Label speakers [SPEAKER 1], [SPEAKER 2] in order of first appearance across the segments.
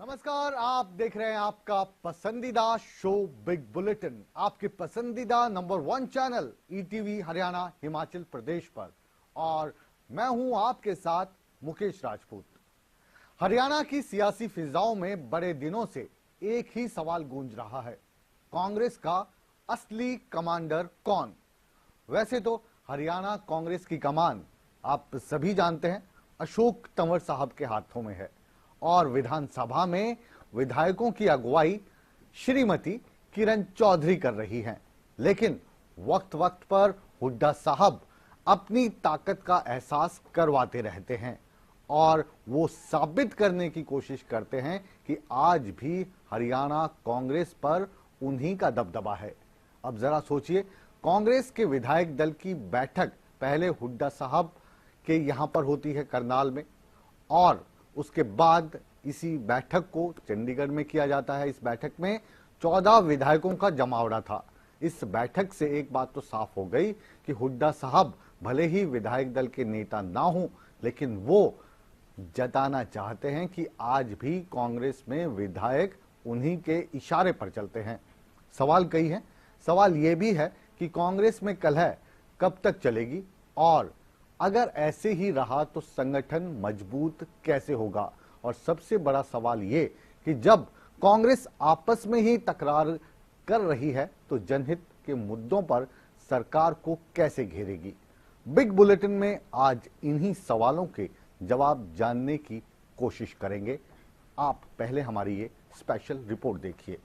[SPEAKER 1] नमस्कार, आप देख रहे हैं आपका पसंदीदा शो बिग बुलेटिन, आपके पसंदीदा number 1 channel ETV Haryana Himachal Pradesh पर। और मैं हूं आपके साथ मुकेश राजपूत। हरियाणा की सियासी फिजाओं में बड़े दिनों से एक ही सवाल गूंज रहा है, कांग्रेस का असली कमांडर कौन? वैसे तो हरियाणा कांग्रेस की कमान आप सभी जानते हैं अशोक तंवर साहब के हाथों में है और विधानसभा में विधायकों की अगुवाई श्रीमती किरण चौधरी कर रही हैं। लेकिन वक्त वक्त पर हुड्डा साहब अपनी ताकत का एहसास करवाते रहते हैं और वो साबित करने की कोशिश करते हैं कि आज भी हरियाणा कांग्रेस पर उन्हीं का दबदबा है। अब जरा सोचिए, कांग्रेस के विधायक दल की बैठक पहले हुड्डा साहब के यहां पर होती है करनाल में, और उसके बाद इसी बैठक को चंडीगढ़ में किया जाता है। इस बैठक में 14 विधायकों का जमावड़ा था। इस बैठक से एक बात तो साफ हो गई कि हुड्डा साहब भले ही विधायक दल के नेता ना हों, लेकिन वो जताना चाहते हैं कि आज भी कांग्रेस में विधायक उन्हीं के इशारे पर चलते हैं। सवाल कई है। सवाल यह भी है कि कांग्रेस में कलह कब तक चलेगी और अगर ऐसे ही रहा तो संगठन मजबूत कैसे होगा? और सबसे बड़ा सवाल ये कि जब कांग्रेस आपस में ही तकरार कर रही है तो जनहित के मुद्दों पर सरकार को कैसे घेरेगी? बिग बुलेटिन में आज इन्हीं सवालों के जवाब जानने की कोशिश करेंगे। आप पहले हमारी ये स्पेशल रिपोर्ट देखिए।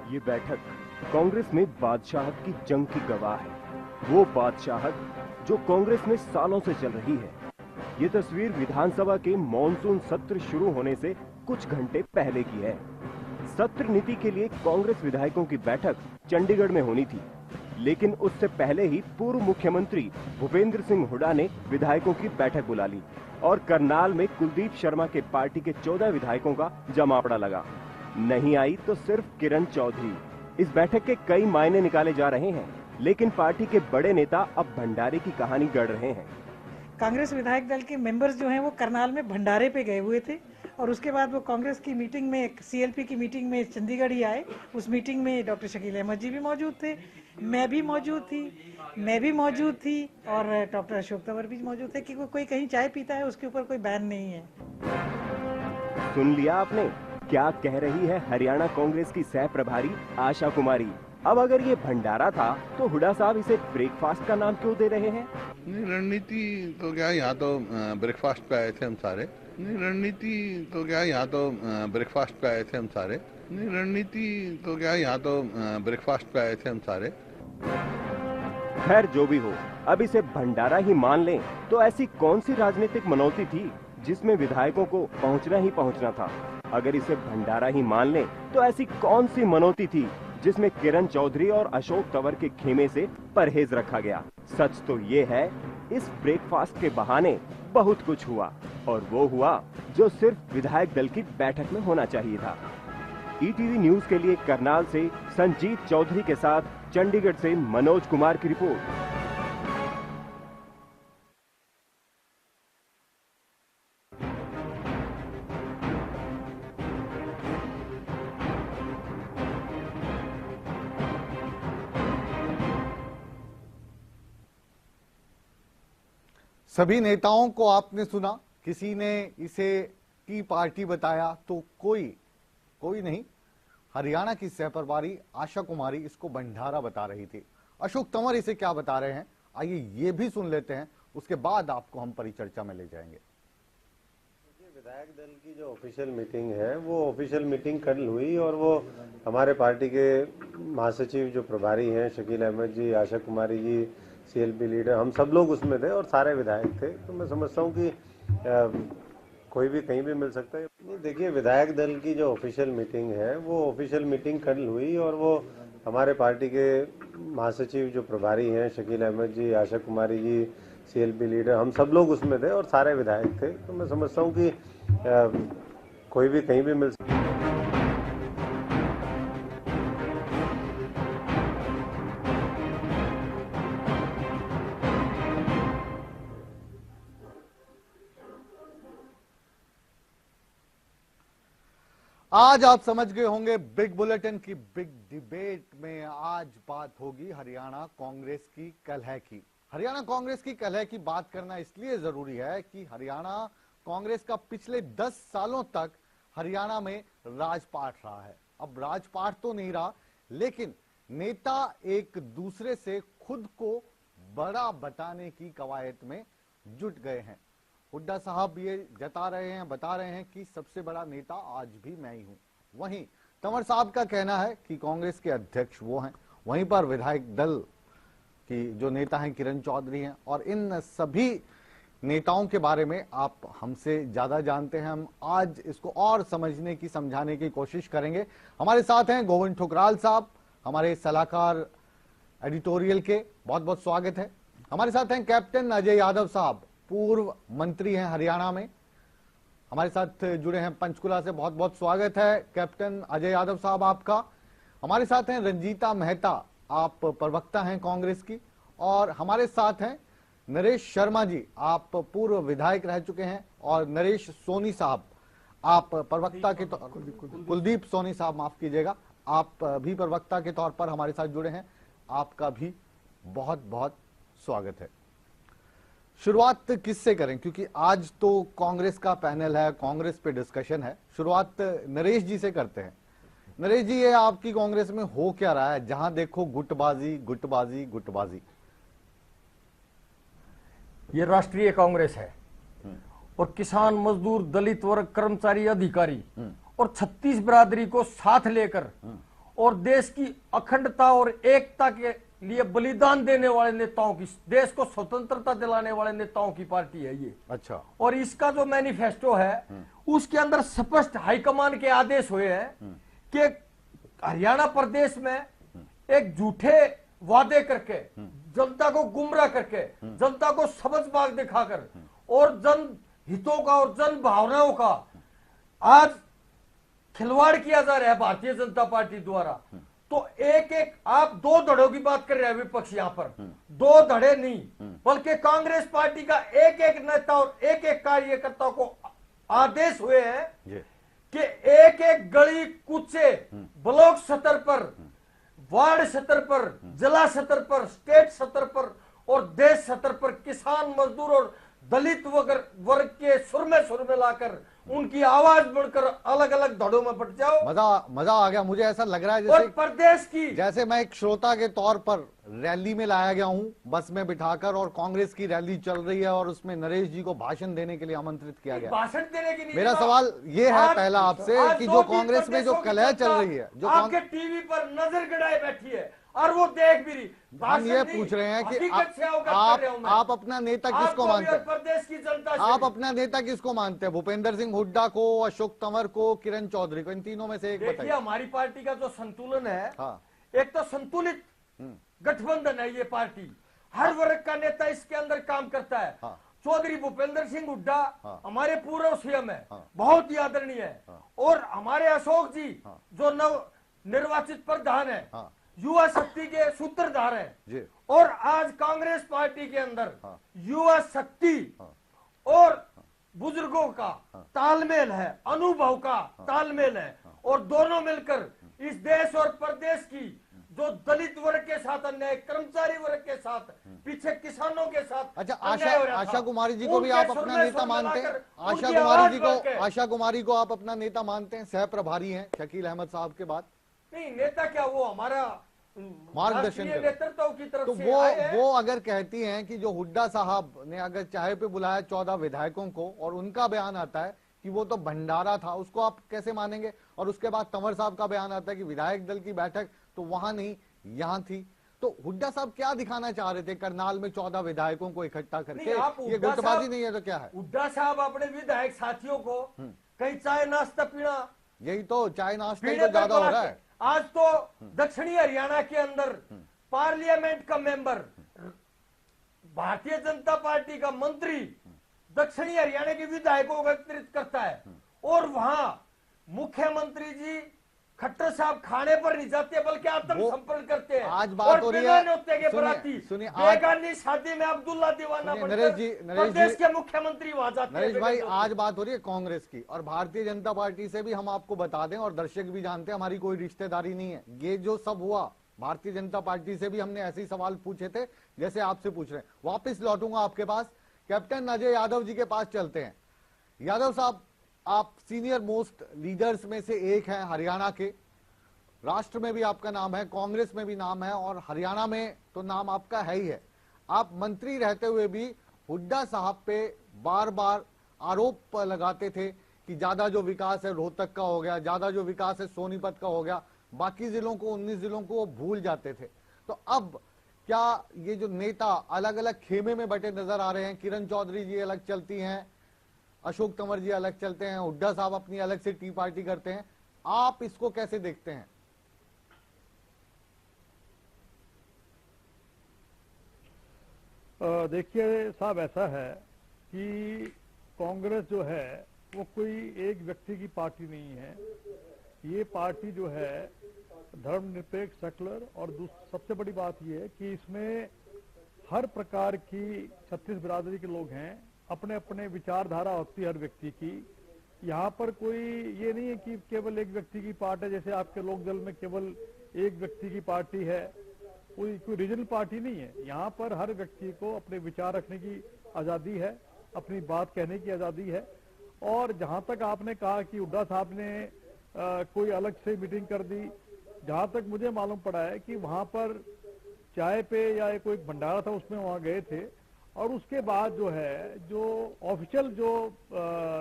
[SPEAKER 2] ये बैठक कांग्रेस में बादशाहत की जंग की गवाह है। वो बादशाहत जो कांग्रेस में सालों से चल रही है। ये तस्वीर विधानसभा के मॉनसून सत्र शुरू होने से कुछ घंटे पहले की है। सत्र नीति के लिए कांग्रेस विधायकों की बैठक चंडीगढ़ में होनी थी, लेकिन उससे पहले ही पूर्व मुख्यमंत्री भूपेंद्र सिंह हुड्डा ने विधायकों की बैठक बुला ली और करनाल में कुलदीप शर्मा के पार्टी के 14 विधायकों का जमावड़ा लगा। नहीं आई तो सिर्फ किरण चौधरी। इस बैठक के कई मायने निकाले जा रहे हैं, लेकिन पार्टी के बड़े नेता अब भंडारे की कहानी गढ़ रहे हैं।
[SPEAKER 3] कांग्रेस विधायक दल के मेंबर्स जो हैं वो करनाल में भंडारे पे गए हुए थे और उसके बाद वो कांग्रेस की मीटिंग में, सीएलपी की मीटिंग में चंडीगढ़ ही आए। उस मीटिंग में डॉक्टर शकील अहमद जी भी मौजूद थे, मैं भी मौजूद थी और डॉक्टर अशोक तंवर भी मौजूद थे। कि कोई कहीं चाय पीता है उसके ऊपर कोई बैन नहीं है।
[SPEAKER 2] सुन लिया आपने क्या कह रही है हरियाणा कांग्रेस की सह प्रभारी आशा कुमारी। अब अगर ये भंडारा था तो हुड्डा साहब इसे ब्रेकफास्ट का नाम क्यों दे रहे हैं?
[SPEAKER 4] नहीं, रणनीति तो क्या, यहाँ तो ब्रेकफास्ट पे आए थे हम सारे। नहीं, रणनीति तो क्या, यहाँ तो ब्रेकफास्ट पे आए थे हम सारे। नहीं, रणनीति तो क्या, यहाँ तो ब्रेकफास्ट पे आए थे हम सारे।
[SPEAKER 2] खैर जो भी हो, अब इसे भंडारा ही मान लें तो ऐसी कौन सी राजनीतिक मनौती थी जिसमें विधायकों को पहुंचना ही पहुंचना था? अगर इसे भंडारा ही मान लें तो ऐसी कौन सी मनौती थी जिसमें किरण चौधरी और अशोक तंवर के खेमे से परहेज रखा गया? सच तो ये है, इस ब्रेकफास्ट के बहाने बहुत कुछ हुआ, और वो हुआ जो सिर्फ विधायक दल की बैठक में होना चाहिए था। ईटीवी न्यूज के लिए करनाल से संजीत चौधरी के साथ चंडीगढ़ से मनोज कुमार की रिपोर्ट।
[SPEAKER 1] सभी नेताओं को आपने सुना, किसी ने इसे की पार्टी बताया तो कोई नहीं। हरियाणा की सहप्रभारी आशा कुमारी इसको भंडारा बता रही थी। अशोक तंवर इसे क्या बता रहे हैं, आइए ये भी सुन लेते हैं, उसके बाद आपको हम परिचर्चा में ले जाएंगे।
[SPEAKER 5] विधायक दल की जो ऑफिशियल मीटिंग है वो ऑफिशियल मीटिंग कल हुई और वो हमारे पार्टी के महासचिव जो प्रभारी हैं शकील अहमद जी, आशा कुमारी जी, सीएलपी लीडर, हम सब लोग उसमें थे और सारे विधायक थे। तो मैं समझता हूँ कि कोई भी कहीं भी मिल सकता है। नहीं, देखिए, विधायक दल की जो ऑफिशियल मीटिंग है वो ऑफिशियल मीटिंग कल हुई और वो हमारे पार्टी के महासचिव जो प्रभारी हैं शकील अहमद जी, आशा कुमारी जी, सीएलपी लीडर, हम सब लोग उसमें थे और सारे विधायक थे। तो मैं समझता हूँ कि कोई भी कहीं भी मिल सकता है।
[SPEAKER 1] आज आप समझ गए होंगे बिग बुलेटिन की बिग डिबेट में आज बात होगी हरियाणा कांग्रेस की कलह की। हरियाणा कांग्रेस की कलह की बात करना इसलिए जरूरी है कि हरियाणा कांग्रेस का पिछले 10 सालों तक हरियाणा में राजपाट रहा है। अब राजपाट तो नहीं रहा, लेकिन नेता एक दूसरे से खुद को बड़ा बताने की कवायद में जुट गए हैं। हुड्डा साहब ये जता रहे हैं, बता रहे हैं कि सबसे बड़ा नेता आज भी मैं ही हूं। वहीं तंवर साहब का कहना है कि कांग्रेस के अध्यक्ष वो हैं। वहीं पर विधायक दल की जो नेता हैं किरण चौधरी हैं। और इन सभी नेताओं के बारे में आप हमसे ज्यादा जानते हैं। हम आज इसको और समझने की, समझाने की कोशिश करेंगे। हमारे साथ हैं गोविंद ठुकराल साहब, हमारे सलाहकार एडिटोरियल के, बहुत बहुत स्वागत है। हमारे साथ हैं कैप्टन अजय यादव साहब, पूर्व मंत्री हैं हरियाणा में, हमारे साथ जुड़े हैं पंचकुला से, बहुत बहुत स्वागत है कैप्टन अजय यादव साहब आपका। हमारे साथ हैं रंजीता मेहता, आप प्रवक्ता हैं कांग्रेस की। और हमारे साथ हैं नरेश शर्मा जी, आप पूर्व विधायक रह चुके हैं। और नरेश सोनी साहब, आप प्रवक्ता के तौर, कुलदीप सोनी साहब माफ कीजिएगा, आप भी प्रवक्ता के तौर पर हमारे साथ जुड़े हैं। आपका भी बहुत बहुत स्वागत है। शुरुआत किससे करें, क्योंकि आज तो कांग्रेस का पैनल है, कांग्रेस पे डिस्कशन है। शुरुआत नरेश जी से करते हैं। नरेश जी, ये आपकी कांग्रेस में हो क्या रहा है? जहां देखो गुटबाजी गुटबाजी गुटबाजी।
[SPEAKER 6] ये राष्ट्रीय कांग्रेस है और किसान, मजदूर, दलित वर्ग, कर्मचारी, अधिकारी और 36 बिरादरी को साथ लेकर और देश की अखंडता और एकता के लिए बलिदान देने वाले नेताओं की, देश को स्वतंत्रता दिलाने वाले नेताओं की पार्टी है ये।
[SPEAKER 1] अच्छा।
[SPEAKER 6] और इसका जो मैनिफेस्टो है उसके अंदर स्पष्ट हाईकमान के आदेश हुए हैं कि हरियाणा प्रदेश में एक झूठे वादे करके, जनता को गुमराह करके, जनता को सबज बाग दिखाकर और जन हितों का और जन भावनाओं का आज खिलवाड़ किया जा रहा है भारतीय जनता पार्टी द्वारा। तो एक एक आप 2 धड़ों की बात कर रहे हैं विपक्ष यहाँ पर, 2 धड़े नहीं, बल्कि कांग्रेस पार्टी का एक एक नेता और एक एक कार्यकर्ता को आदेश हुए हैं कि एक एक गली कूचे, ब्लॉक स्तर पर, वार्ड स्तर पर, जिला स्तर पर, स्टेट स्तर पर और देश स्तर पर किसान, मजदूर और दलित वर्ग के सुर में लाकर उनकी आवाज बढ़कर अलग अलग धड़ों में बट जाओ।
[SPEAKER 1] मजा आ गया। मुझे ऐसा लग रहा है
[SPEAKER 6] और प्रदेश की,
[SPEAKER 1] जैसे मैं एक श्रोता के तौर पर रैली में लाया गया हूं, बस में बिठाकर, और कांग्रेस की रैली चल रही है और उसमें नरेश जी को भाषण देने के लिए आमंत्रित किया गया।
[SPEAKER 6] भाषण देने की नहीं।
[SPEAKER 1] मेरा सवाल ये है पहला आपसे कि जो कांग्रेस में जो कलह चल रही है, जो
[SPEAKER 6] आपके टीवी पर नजर गड़ाए बैठी है और वो देख भी रही,
[SPEAKER 1] हम ये पूछ रहे हैं कि आप अपना नेता किसको मानते हैं?
[SPEAKER 6] प्रदेश की जनता,
[SPEAKER 1] आप अपना नेता किसको मानते हैं? भूपेंद्र सिंह हुड्डा को, अशोक तंवर को, किरण चौधरी को? इन तीनों में से एक बताइए।
[SPEAKER 6] हमारी पार्टी का जो संतुलन है,
[SPEAKER 1] हाँ।
[SPEAKER 6] एक तो संतुलित गठबंधन है ये पार्टी, हर वर्ग का नेता इसके अंदर काम करता है।
[SPEAKER 1] हाँ।
[SPEAKER 6] चौधरी भूपेंद्र सिंह हुड्डा हमारे पूर्व सीएम है,
[SPEAKER 1] हाँ।
[SPEAKER 6] बहुत ही आदरणीय है। और हमारे अशोक जी जो नव निर्वाचित प्रधान है, युवा शक्ति के सूत्रधार है। और आज कांग्रेस पार्टी के अंदर युवा शक्ति और बुजुर्गों का तालमेल है, अनुभव का तालमेल है, और दोनों मिलकर इस देश और प्रदेश की जो दलित वर्ग के साथ अन्याय, कर्मचारी वर्ग के साथ, पीछे किसानों के साथ।
[SPEAKER 1] अच्छा, आशा कुमारी जी को भी आप अपना नेता मानते हैं? आशा कुमारी को आप अपना नेता मानते हैं? सह प्रभारी हैं शकील अहमद साहब के बाद।
[SPEAKER 6] नहीं, नेता क्या, वो हमारा
[SPEAKER 1] मार्गदर्शन
[SPEAKER 6] नेतृत्व की तरफ
[SPEAKER 1] तो
[SPEAKER 6] से
[SPEAKER 1] वो अगर कहती हैं कि जो हुड्डा साहब ने अगर चाहे पे बुलाया 14 विधायकों को और उनका बयान आता है कि वो तो भंडारा था, उसको आप कैसे मानेंगे? और उसके बाद तंवर साहब का बयान आता है कि विधायक दल की बैठक तो वहां नहीं, यहां थी। तो हुड्डा साहब क्या दिखाना चाह रहे थे करनाल में 14 विधायकों को इकट्ठा करके? ये गुटबाजी नहीं है तो क्या है?
[SPEAKER 6] हुड्डा साहब अपने विधायक साथियों को कहीं चाय नाश्ता पीना,
[SPEAKER 1] यही तो चाय नाश्ता तो ज्यादा हो रहा है।
[SPEAKER 6] आज तो दक्षिणी हरियाणा के अंदर पार्लियामेंट का मेंबर, भारतीय जनता पार्टी का मंत्री दक्षिणी हरियाणा के विधायकों को एकत्रित करता है और वहां मुख्यमंत्री जी खट्टर साहब खाने पर नहीं जाते बल्कि आत्मसमर्पण करते हैं।
[SPEAKER 1] आज बात हो रही है,
[SPEAKER 6] के बराती
[SPEAKER 1] सुनिए
[SPEAKER 6] बेगानी शादी में अब्दुल्ला दीवाना प्रदेश के मुख्यमंत्री वहां जाते हैं।
[SPEAKER 1] नरेश भाई, आज बात हो रही है कांग्रेस की, और भारतीय जनता पार्टी से भी हम आपको बता दें और दर्शक भी जानते हैं, हमारी कोई रिश्तेदारी नहीं है। ये जो सब हुआ, भारतीय जनता पार्टी से भी हमने ऐसे ही सवाल पूछे थे जैसे आपसे पूछ रहे हैं। वापिस लौटूंगा आपके पास, कैप्टन अजय यादव जी के पास चलते हैं। यादव साहब, आप सीनियर मोस्ट लीडर्स में से एक हैं हरियाणा के, राष्ट्र में भी आपका नाम है, कांग्रेस में भी नाम है, और हरियाणा में तो नाम आपका है ही है। आप मंत्री रहते हुए भी हुड्डा साहब पे बार बार आरोप लगाते थे कि ज्यादा जो विकास है रोहतक का हो गया, ज्यादा जो विकास है सोनीपत का हो गया, बाकी जिलों को 19 जिलों को वो भूल जाते थे। तो अब क्या ये जो नेता अलग अलग खेमे में बटे नजर आ रहे हैं, किरण चौधरी जी अलग चलती हैं, अशोक तंवर जी अलग चलते हैं, हुड्डा साहब अपनी अलग से टी पार्टी करते हैं, आप इसको कैसे देखते हैं?
[SPEAKER 7] देखिए साहब, ऐसा है कि कांग्रेस जो है वो कोई एक व्यक्ति की पार्टी नहीं है। ये पार्टी जो है धर्मनिरपेक्ष, सेकुलर, और सबसे बड़ी बात ये है कि इसमें हर प्रकार की 36 बिरादरी के लोग हैं, अपने अपने विचारधारा होती है हर व्यक्ति की। यहाँ पर कोई ये नहीं है कि केवल एक व्यक्ति की पार्टी है, जैसे आपके लोकदल में केवल एक व्यक्ति की पार्टी है। कोई रीजनल पार्टी नहीं है। यहाँ पर हर व्यक्ति को अपने विचार रखने की आज़ादी है, अपनी बात कहने की आज़ादी है। और जहाँ तक आपने कहा कि हुड्डा साहब ने कोई अलग से मीटिंग कर दी, जहाँ तक मुझे मालूम पड़ा है कि वहाँ पर चाय पे या कोई भंडारा था उसमें वहाँ गए थे, और उसके बाद जो है जो ऑफिशियल जो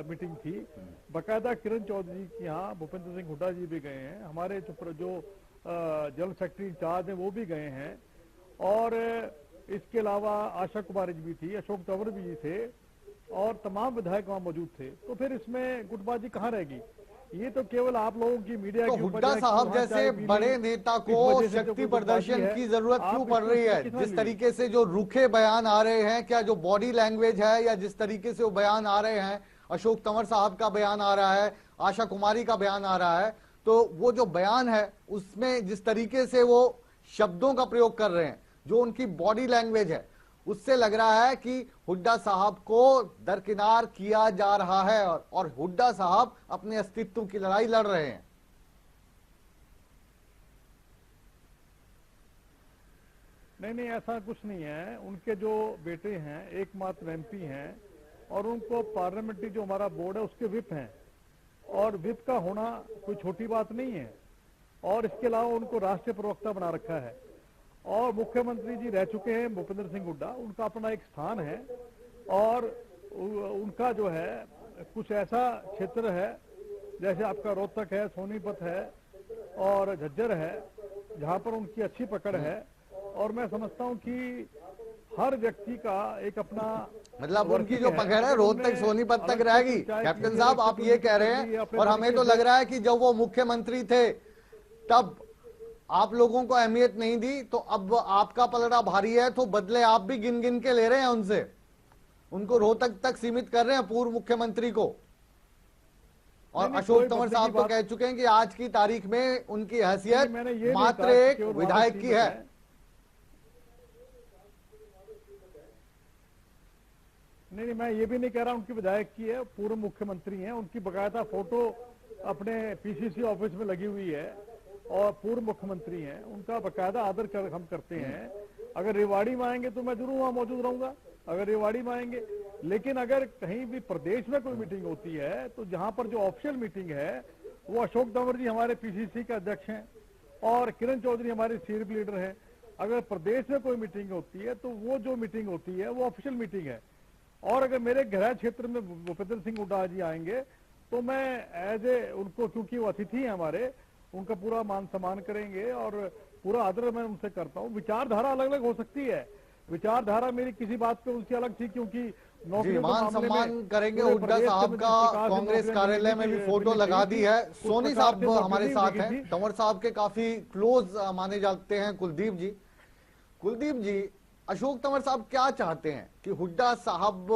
[SPEAKER 7] मीटिंग थी, बाकायदा किरण चौधरी के यहाँ भूपेंद्र सिंह हुड्डा जी भी गए हैं, हमारे जो जनरल सेक्रेटरी इंचार्ज हैं वो भी गए हैं, और इसके अलावा आशा कुमारी जी भी थी, अशोक तंवर भी थे, और तमाम विधायक वहां मौजूद थे। तो फिर इसमें गुटबाजी कहाँ रहेगी? ये तो केवल आप लोगों की मीडिया
[SPEAKER 1] तो
[SPEAKER 7] की
[SPEAKER 1] हुड्डा साहब जैसे बड़े नेता को शक्ति प्रदर्शन की जरूरत क्यों पड़ रही है? जिस तरीके से जो रूखे बयान आ रहे हैं, क्या जो बॉडी लैंग्वेज है या जिस तरीके से वो बयान आ रहे हैं, अशोक तंवर साहब का बयान आ रहा है, आशा कुमारी का बयान आ रहा है, तो वो जो बयान है उसमें जिस तरीके से वो शब्दों का प्रयोग कर रहे हैं, जो उनकी बॉडी लैंग्वेज है, उससे लग रहा है कि हुड्डा साहब को दरकिनार किया जा रहा है और हुड्डा साहब अपने अस्तित्व की लड़ाई लड़ रहे हैं।
[SPEAKER 7] नहीं, ऐसा कुछ नहीं है। उनके जो बेटे हैं एकमात्र एमपी हैं, और उनको पार्लियामेंट्री जो हमारा बोर्ड है उसके विप हैं, और विप का होना कोई छोटी बात नहीं है। और इसके अलावा उनको राष्ट्रीय प्रवक्ता बना रखा है, और मुख्यमंत्री जी रह चुके हैं भूपेंद्र सिंह हुड्डा, उनका अपना एक स्थान है, और उनका जो है कुछ ऐसा क्षेत्र है जैसे आपका रोहतक है, सोनीपत है और झज्जर है, जहां पर उनकी अच्छी पकड़ है। और मैं समझता हूं कि हर व्यक्ति का एक अपना
[SPEAKER 1] मतलब उनकी जो पकड़ है रोहतक सोनीपत तक रहेगी। कैप्टन साहब, आप ये कह रहे हैं, और हमें तो लग रहा है कि जब वो मुख्यमंत्री थे तब आप लोगों को अहमियत नहीं दी, तो अब आपका पलड़ा भारी है तो बदले आप भी गिन गिन के ले रहे हैं उनसे, उनको रोहतक तक सीमित कर रहे हैं पूर्व मुख्यमंत्री को। और अशोक तंवर साहब तो कह चुके हैं कि आज की तारीख में उनकी हैसियत मात्र एक विधायक की है।
[SPEAKER 7] नहीं, मैं ये भी नहीं कह रहा उनकी विधायक की है, पूर्व मुख्यमंत्री हैं, उनकी बकायदा फोटो अपने पीसीसी ऑफिस में लगी हुई है, और पूर्व मुख्यमंत्री हैं, उनका बकायदा आदर हम करते हैं। अगर रेवाड़ी में आएंगे तो मैं जरूर वहां मौजूद रहूंगा, अगर रेवाड़ी में आएंगे। लेकिन अगर कहीं भी प्रदेश में कोई मीटिंग होती है तो जहां पर जो ऑफिशियल मीटिंग है वो अशोक तंवर जी हमारे पीसीसी के अध्यक्ष हैं, और किरण चौधरी हमारे सीनियर लीडर हैं। अगर प्रदेश में कोई मीटिंग होती है तो वो जो मीटिंग होती है वो ऑफिशियल मीटिंग है। और अगर मेरे गृह क्षेत्र में भूपेंद्र सिंह हुड्डा जी आएंगे तो मैं एज ए उनको, क्योंकि वो अतिथि हैं हमारे, उनका पूरा मान सम्मान करेंगे और पूरा आदर मैं उनसे करता हूँ। विचारधारा अलग अलग हो सकती है, विचारधारा मेरी किसी बात पे उनकी अलग थी, क्योंकि
[SPEAKER 1] जी, मान सम्मान करेंगे। हुड्डा साहब का कांग्रेस कार्यालय में भी फोटो लगा दी है। सोनी साहब हमारे साथ हैं, तंवर साहब के काफी क्लोज माने जाते हैं कुलदीप जी। कुलदीप जी, अशोक तंवर साहब क्या चाहते हैं कि हुड्डा साहब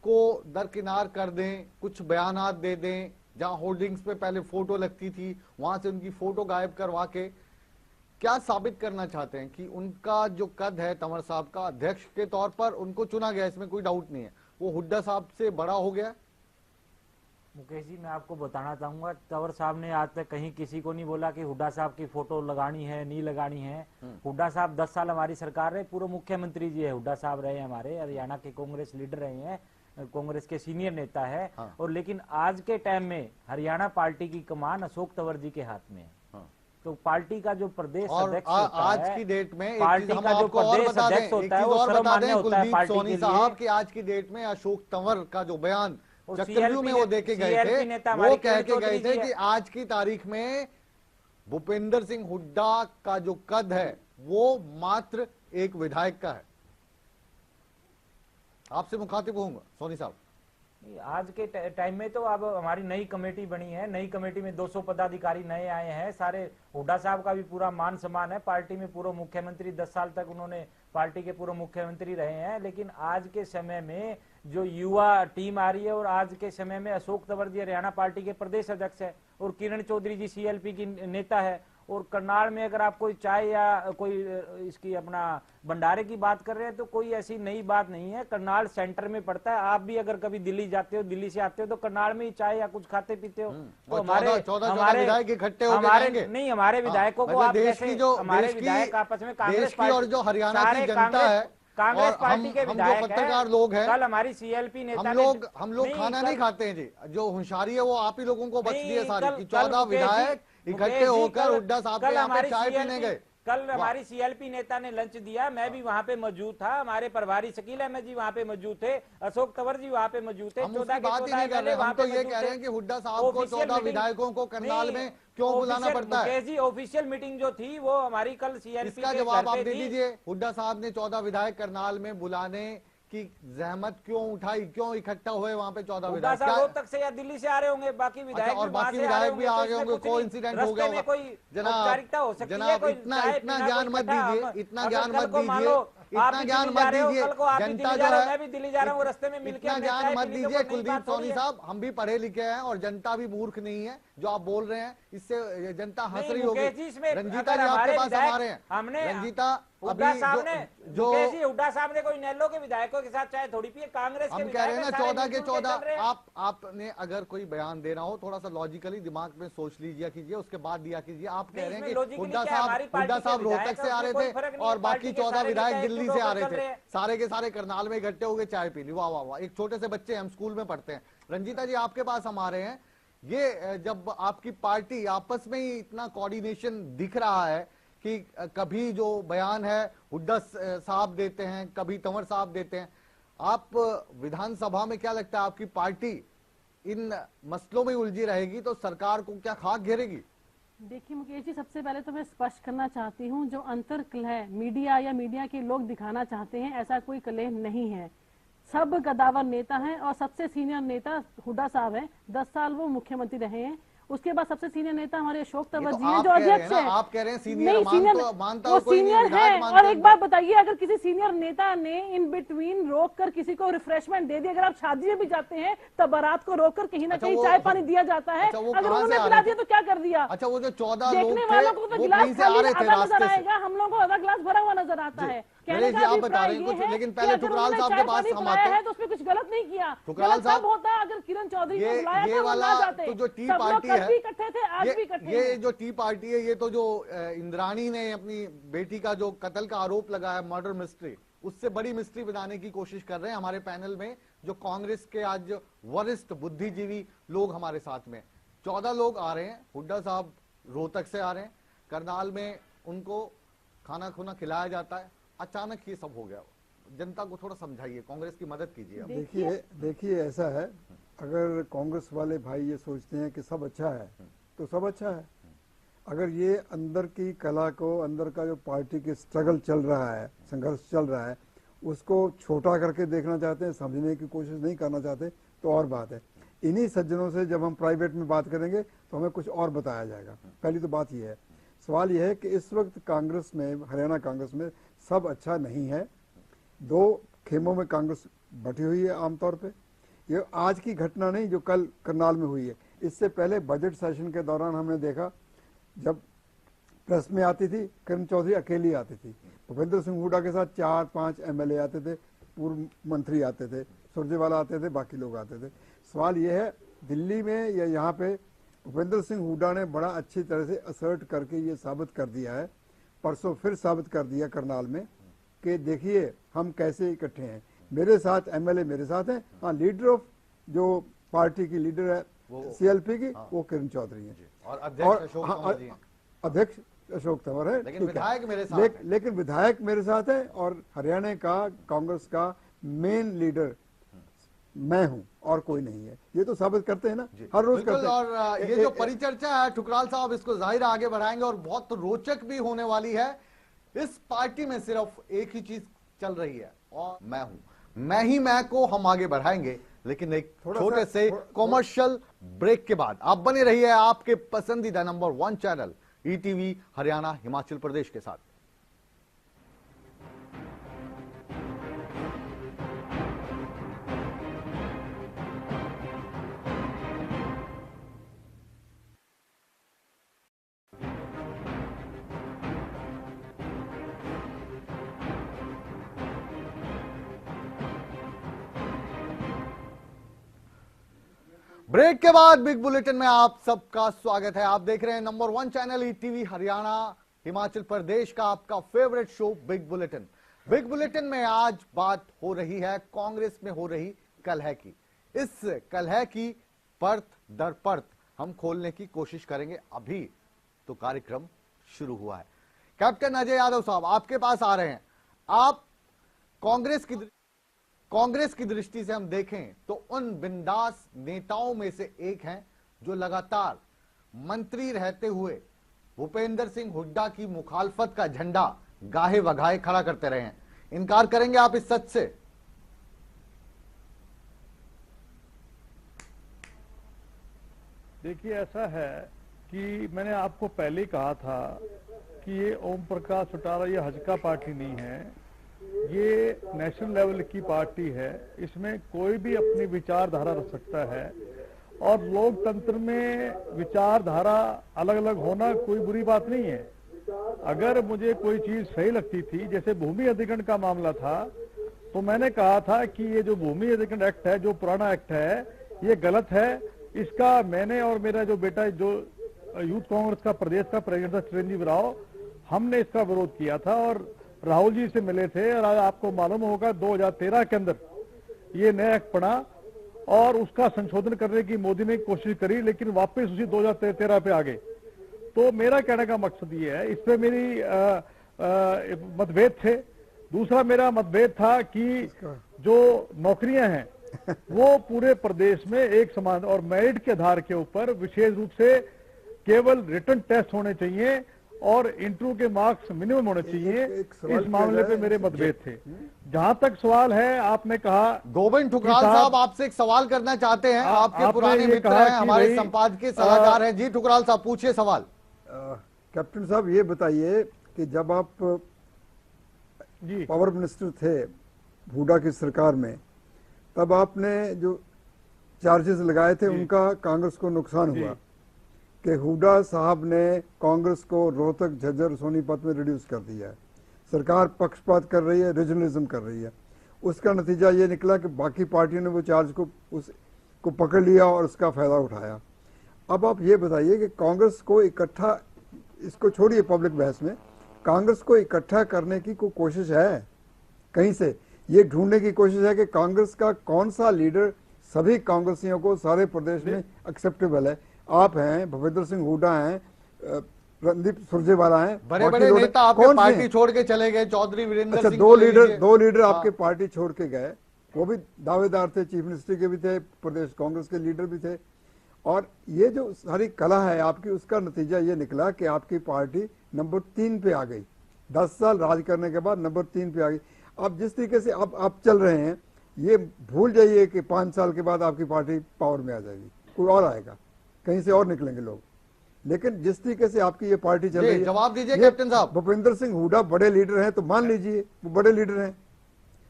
[SPEAKER 1] को दरकिनार कर दें, कुछ बयानात दे दें, जहां होर्डिंग्स पे पहले फोटो लगती थी वहां से उनकी फोटो गायब करवा के क्या साबित करना चाहते हैं कि उनका जो कद है तंवर साहब का, अध्यक्ष के तौर पर उनको चुना गया, इसमें कोई डाउट नहीं है, वो हुड्डा साहब से बड़ा हो गया?
[SPEAKER 8] मुकेश जी, मैं आपको बताना चाहूंगा, तंवर साहब ने आज तक कहीं किसी को नहीं बोला कि हुड्डा साहब की फोटो लगानी है नहीं लगानी है। हुड्डा साहब 10 साल हमारी सरकार रहे, पूर्व मुख्यमंत्री जी है हुड्डा साहब रहे, हमारे हरियाणा के कांग्रेस लीडर रहे हैं, कांग्रेस के सीनियर नेता है। और लेकिन आज के टाइम में हरियाणा पार्टी की कमान अशोक तंवर जी के हाथ में है। तो पार्टी का जो प्रदेश अध्यक्ष होता
[SPEAKER 1] आज
[SPEAKER 8] है,
[SPEAKER 1] की डेट में
[SPEAKER 8] पार्टी का जो प्रदेश अध्यक्ष होता है वो सर्वमान्य होता है पार्टी के लिए।
[SPEAKER 1] कि आज की डेट में अशोक तंवर का जो बयान
[SPEAKER 8] और
[SPEAKER 1] चक्रव्यूह में वो देके गए थे, वो कह के गए थे कि आज की तारीख में भूपेंद्र सिंह हुड्डा का जो कद है वो मात्र एक विधायक का है। आपसे मुखातिब होऊंगा सोनी साहब।
[SPEAKER 8] आज के टाइम में तो अब हमारी नई कमेटी बनी है, नई कमेटी में 200 पदाधिकारी नए आए हैं, सारे हुड्डा साहब का भी पूरा मान सम्मान है। पार्टी में पूर्व मुख्यमंत्री 10 साल तक उन्होंने पार्टी के पूर्व मुख्यमंत्री रहे हैं। लेकिन आज के समय में जो युवा टीम आ रही है और आज के समय में अशोक तंवर जी हरियाणा पार्टी के प्रदेश अध्यक्ष है और किरण चौधरी जी सीएलपी की नेता है। और करनाल में अगर आप कोई चाय या कोई इसकी अपना भंडारे की बात कर रहे हैं तो कोई ऐसी नई बात नहीं है। करनाल सेंटर में पड़ता है। आप भी अगर कभी दिल्ली जाते हो, दिल्ली से आते हो तो करनाल में ही चाय या कुछ खाते पीते हो। तो हमारे
[SPEAKER 1] विधायक इकट्ठे हो
[SPEAKER 8] नहीं, हमारे विधायकों को आप कैसे, हमारे विधायक आपस में कांग्रेस पार्टी
[SPEAKER 1] और जो हरियाणा की जनता है,
[SPEAKER 8] कांग्रेस पार्टी के विधायक
[SPEAKER 1] पत्रकार लोग हैं,
[SPEAKER 8] कल हमारी सीएलपी नेता
[SPEAKER 1] हम लोग खाना नहीं खाते हैं जी। जो होशियारी है वो आप ही लोगों को बचती है सारी। 14 विधायक इकट्ठे होकर हुड्डा साहब के यहाँ पे चाय पीने गए।
[SPEAKER 8] कल हमारी सीएलपी नेता ने लंच दिया, मैं भी वहां पे मौजूद था, हमारे प्रभारी शकील अहमद जी वहां पे मौजूद थे, अशोक तंवर जी वहां पे मौजूद थे। 14 के 14
[SPEAKER 1] हम तो ये कह रहे हैं कि हुड्डा साहब को 14 विधायकों को करनाल में क्यों बुलाना पड़ता है?
[SPEAKER 8] जी ऑफिशियल मीटिंग जो थी वो हमारी कल सीएलपी
[SPEAKER 1] इसका जवाब आप दे दीजिए। हुड्डा साहब ने 14 विधायक करनाल में बुलाने की जहमत क्यों उठाई, क्यों इकट्ठा हुए वहां पे 14 विधायक?
[SPEAKER 8] रोहतक से या दिल्ली से आ रहे होंगे, बाकी विधायक
[SPEAKER 1] और बाकी विधायक भी आ गए होंगे, कोई इंसिडेंट हो गया होगा। जनाब इतना ज्ञान मत दीजिए, इतना ज्ञान मत दीजिए, इतना ज्ञान मत दीजिए। जनता जो है,
[SPEAKER 8] मैं भी दिल्ली जा रहा हूँ, रास्ते में मिलकर
[SPEAKER 1] इतना ज्ञान मत दीजिए कुलदीप सोनी साहब। हम भी पढ़े लिखे हैं और जनता भी मूर्ख नहीं है। जो आप बोल रहे हैं इससे जनता हंस रही होगी। रंजीता जी आपके पास हमारे हैं,
[SPEAKER 8] हमने
[SPEAKER 1] रंजीता
[SPEAKER 8] हुड्डा साहब ने कोई नैलो के विधायकों के साथ चाय थोड़ी पी है। कांग्रेस
[SPEAKER 1] हम कह रहे हैं ना 14 के 14 आपने अगर कोई बयान देना हो थोड़ा सा लॉजिकली दिमाग में सोच लीजिए कीजिए, उसके बाद दिया कीजिए। आप कह रहे हैं कि हुड्डा साहब रोहतक से आ रहे थे और बाकी 14 विधायक दिल्ली से आ रहे थे, सारे के सारे करनाल में इकट्ठे हो गए चाय पी ली। वाह वाह वाह, एक छोटे से बच्चे हम स्कूल में पढ़ते हैं। रंजीता जी आपके पास हम आ रहे हैं। ये जब आपकी पार्टी आपस में ही इतना कोऑर्डिनेशन दिख रहा है कि कभी जो बयान है हुड्डा साहब देते हैं, कभी तंवर साहब देते हैं, आप विधानसभा में क्या लगता है आपकी पार्टी इन मसलों में उलझी रहेगी तो सरकार को क्या खाक घेरेगी?
[SPEAKER 9] देखिए मुकेश जी, सबसे पहले तो मैं स्पष्ट करना चाहती हूँ, जो अंतर कलह मीडिया या मीडिया के लोग दिखाना चाहते हैं, ऐसा कोई कलह नहीं है। सब गद्दावर नेता हैं और सबसे सीनियर नेता हुड्डा साहब हैं। 10 साल वो मुख्यमंत्री रहे हैं। उसके बाद सबसे सीनियर नेता हमारे अशोक तंवर जी हैं जो अध्यक्ष हैं।
[SPEAKER 1] आप कह रहे हैं सीनियर, मानता
[SPEAKER 9] वो सीनियर है। और एक बात बताइए, अगर किसी सीनियर नेता ने इन बिटवीन रोक कर किसी को रिफ्रेशमेंट दे दी, अगर आप शादी में भी जाते हैं तब बारात को रोक कर कहीं ना कहीं चाय पानी दिया जाता है, अगर उन्होंने पिला दिया तो क्या कर दिया?
[SPEAKER 1] अच्छा, वो जो 14
[SPEAKER 9] देखने वालों को तो गिलास खाली आधा नजर आएगा, हम लोगों को आधा गिलास भरा हुआ नजर आता है। कहने का अभिप्राय ये है
[SPEAKER 1] लेकिन पहले ठुकराल साहब के पास हम आते हैं
[SPEAKER 9] तो उसमें कुछ गलत नहीं किया।
[SPEAKER 1] ठुकराल साहब
[SPEAKER 9] होता अगर किरण चौधरी को बुलाया था,
[SPEAKER 1] वाला तो जो टी पार्टी है,
[SPEAKER 9] इकट्ठे थे, आज भी इकट्ठे।
[SPEAKER 1] ये जो टी पार्टी है, ये तो जो इंद्राणी ने अपनी बेटी का जो कत्ल का आरोप लगाया, मर्डर मिस्ट्री, उससे बड़ी मिस्ट्री बनाने की कोशिश कर रहे हैं। हमारे पैनल में जो कांग्रेस के आज वरिष्ठ बुद्धिजीवी लोग हमारे साथ में 14 लोग आ रहे हैं। हुड्डा साहब रोहतक से आ रहे हैं, करनाल में उनको खाना खुना खिलाया जाता है, अचानक ये सब हो गया। जनता को थोड़ा समझाइए, कांग्रेस की मदद कीजिए।
[SPEAKER 10] देखिए ऐसा है, अगर कांग्रेस वाले भाई ये सोचते हैं कि सब अच्छा है तो सब अच्छा है। अगर ये अंदर की कला को, अंदर का जो पार्टी की स्ट्रगल चल रहा है, संघर्ष चल रहा है, उसको छोटा करके देखना चाहते हैं, समझने की कोशिश नहीं करना चाहते तो और बात है। इन्हीं सज्जनों से जब हम प्राइवेट में बात करेंगे तो हमें कुछ और बताया जाएगा। पहली तो बात यह है। सवाल यह है कि इस वक्त कांग्रेस में, हरियाणा कांग्रेस में सब अच्छा नहीं है। 2 खेमों में कांग्रेस बटी हुई है आमतौर पे। ये आज की घटना नहीं जो कल करनाल में हुई है, इससे पहले बजट सेशन के दौरान हमने देखा, जब प्रेस में आती थी किरण चौधरी अकेली आती थी, भूपेंद्र सिंह हुड्डा के साथ 4-5 एमएलए आते थे, पूर्व मंत्री आते थे, सुरजेवाला आते थे, बाकी लोग आते थे। सवाल ये है दिल्ली में या यहाँ पे भूपेंद्र सिंह हुड्डा ने बड़ा अच्छी तरह से असर्ट करके ये साबित कर दिया है, परसों फिर साबित कर दिया करनाल में कि देखिए हम कैसे इकट्ठे हैं, मेरे साथ एमएलए मेरे साथ हैं, हाँ लीडर ऑफ जो पार्टी की लीडर है सीएलपी की वो किरण चौधरी है
[SPEAKER 1] और अध्यक्ष अशोक तंवर जी हैं।
[SPEAKER 10] अध्यक्ष अशोक तंवर है,
[SPEAKER 1] लेकिन विधायक मेरे साथ हैं।
[SPEAKER 10] लेकिन विधायक मेरे साथ है और हरियाणा का कांग्रेस का मेन लीडर मैं हूं और कोई नहीं है, ये तो साबित करते हैं ना, हर रोज करते हैं।
[SPEAKER 1] और ये जो परिचर्चा है ठुकराल साहब इसको जाहिर आगे बढ़ाएंगे और बहुत रोचक भी होने वाली है। इस पार्टी में सिर्फ एक ही चीज चल रही है और मैं हूं, मैं ही मैं को हम आगे बढ़ाएंगे, लेकिन एक छोटे से कॉमर्शियल ब्रेक के बाद आप बने रहिए आपके पसंदीदा number 1 channel ETV Haryana Himachal Pradesh के साथ। ब्रेक के बाद बिग बुलेटिन में आप सबका स्वागत है। आप देख रहे हैं number 1 channel ETV Haryana Himachal Pradesh का आपका favourite show big bulletin. Big bulletin में आज बात हो रही है कांग्रेस में हो रही कलह की। इस कलह की परत दर परत हम खोलने की कोशिश करेंगे। अभी तो कार्यक्रम शुरू हुआ है। कैप्टन अजय यादव साहब आपके पास आ रहे हैं। आप कांग्रेस की दृष्टि से हम देखें तो उन बिंदास नेताओं में से एक हैं जो लगातार मंत्री रहते हुए भूपेंद्र सिंह हुड्डा की मुखालफत का झंडा गाहे वगाहे खड़ा करते रहे हैं। इनकार करेंगे आप इस सच से?
[SPEAKER 7] देखिए, ऐसा है कि मैंने आपको पहले ही कहा था कि ये ओम प्रकाश चौटाला ये हजका पार्टी नहीं है, ये नेशनल लेवल की पार्टी है। इसमें कोई भी अपनी विचारधारा रख सकता है और लोकतंत्र में विचारधारा अलग अलग होना कोई बुरी बात नहीं है। अगर मुझे कोई चीज सही लगती थी, जैसे भूमि अधिग्रहण का मामला था, तो मैंने कहा था कि ये जो भूमि अधिग्रहण एक्ट है, जो पुराना एक्ट है, ये गलत है। इसका मैंने और मेरा जो बेटा जो यूथ कांग्रेस का प्रदेश का प्रेसिडेंट था चिरंजीव राव, हमने इसका विरोध किया था और राहुल जी से मिले थे। और आपको मालूम होगा 2013 के अंदर ये नया एक्ट पड़ा और उसका संशोधन करने की मोदी ने कोशिश करी, लेकिन वापस उसी 2013 पे आ गए। तो मेरा कहने का मकसद ये है, इस पे मेरी मतभेद थे। दूसरा मेरा मतभेद था कि जो नौकरियां हैं वो पूरे प्रदेश में एक समान और मेरिट के आधार के ऊपर विशेष रूप से केवल रिटन टेस्ट होने चाहिए और इंटरव्यू के मार्क्स मिनिमम होने चाहिए। इस मामले पे मेरे मतभेद थे। जहां तक सवाल है, आपने कहा
[SPEAKER 1] गोविंद ठुकराल साहब आपसे एक सवाल करना चाहते हैं। आपके पुराने मित्र हैं, हमारे संपादकीय सलाहकार हैं। जी ठुकराल साहब पूछिए सवाल।
[SPEAKER 10] कैप्टन साहब ये बताइए कि जब आप पावर मिनिस्टर थे हुड्डा की सरकार में, तब आपने जो चार्जेस लगाए थे उनका कांग्रेस को नुकसान हुआ कि हुड्डा साहब ने कांग्रेस को रोहतक, झज्जर, सोनीपत में रिड्यूस कर दिया है। सरकार पक्षपात कर रही है, रीजनलिज्म कर रही है। उसका नतीजा ये निकला कि बाकी पार्टियों ने वो चार्ज को पकड़ लिया और उसका फायदा उठाया। अब आप ये बताइए कि कांग्रेस को इकट्ठा, इसको छोड़िए पब्लिक बहस में, कांग्रेस को इकट्ठा करने की कोई कोशिश है कहीं से? ये ढूंढने की कोशिश है कि कांग्रेस का कौन सा लीडर सभी कांग्रेसियों को सारे प्रदेश में एक्सेप्टेबल है। आप हैं, भूपेंद्र सिंह हुड्डा हैं, रणदीप सुरजेवाला हैं,
[SPEAKER 1] बड़े बड़े नेता आपके पार्टी छोड़ के चले गए। चौधरी वीरेंद्र
[SPEAKER 10] सिंह, दो लीडर आपके पार्टी छोड़ के गए, वो भी दावेदार थे, चीफ मिनिस्टर के भी थे, प्रदेश कांग्रेस के लीडर भी थे। और ये जो सारी कला है आपकी, उसका नतीजा ये निकला कि आपकी पार्टी नंबर 3 पे आ गई। 10 साल राज करने के बाद नंबर 3 पे आ गई। अब जिस तरीके से अब आप चल रहे हैं, ये भूल जाइए कि 5 साल के बाद आपकी पार्टी पावर में आ जाएगी, कोई और आएगा, कहीं से और निकलेंगे लोग। लेकिन जिस तरीके से आपकी ये पार्टी चल रही है,
[SPEAKER 1] जवाब दीजिए कैप्टन साहब।
[SPEAKER 10] भूपेंद्र सिंह हुड्डा बड़े लीडर हैं, तो मान लीजिए वो बड़े लीडर हैं,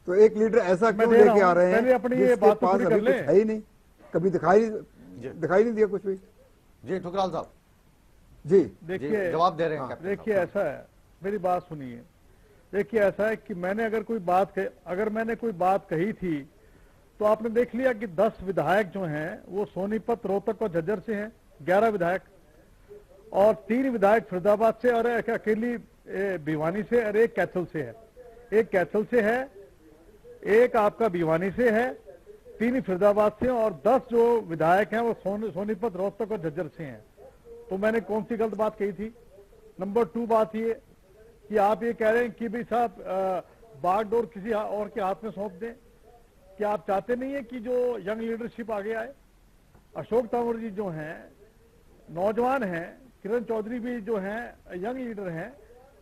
[SPEAKER 10] तो एक लीडर ऐसा क्यों लेके आ रहे हैं जिसके पास अभी कुछ है ही नहीं, कभी दिखाई दिखाई नहीं दिया कुछ भी।
[SPEAKER 1] जी ठुकराल साहब
[SPEAKER 7] जी
[SPEAKER 1] जी,
[SPEAKER 7] देखिए,
[SPEAKER 1] जवाब दे रहे हैं कैप्टन
[SPEAKER 7] देखिए
[SPEAKER 1] साहब।
[SPEAKER 7] ऐसा है, मेरी बात सुनिए। देखिए ऐसा है कि मैंने अगर मैंने कोई बात कही थी तो आपने देख लिया कि 10 विधायक जो हैं वो सोनीपत, रोहतक और झज्जर से हैं, 11 विधायक, और 3 विधायक फरीदाबाद से, और एक अकेली भिवानी से, और एक कैथल से है। एक कैथल से है, एक आपका भिवानी से है, 3 फरीदाबाद से, और 10 जो विधायक हैं वो सोनीपत, रोहतक और झज्जर से हैं। तो मैंने कौन सी गलत बात कही थी? नंबर 2 बात ये कि आप ये कह रहे हैं कि भाई साहब बागडोर किसी और के हाथ में सौंप दें। क्या आप चाहते नहीं है कि जो यंग लीडरशिप आगे आए? अशोक तंवर जी जो हैं नौजवान हैं, किरण चौधरी भी जो हैं यंग लीडर हैं,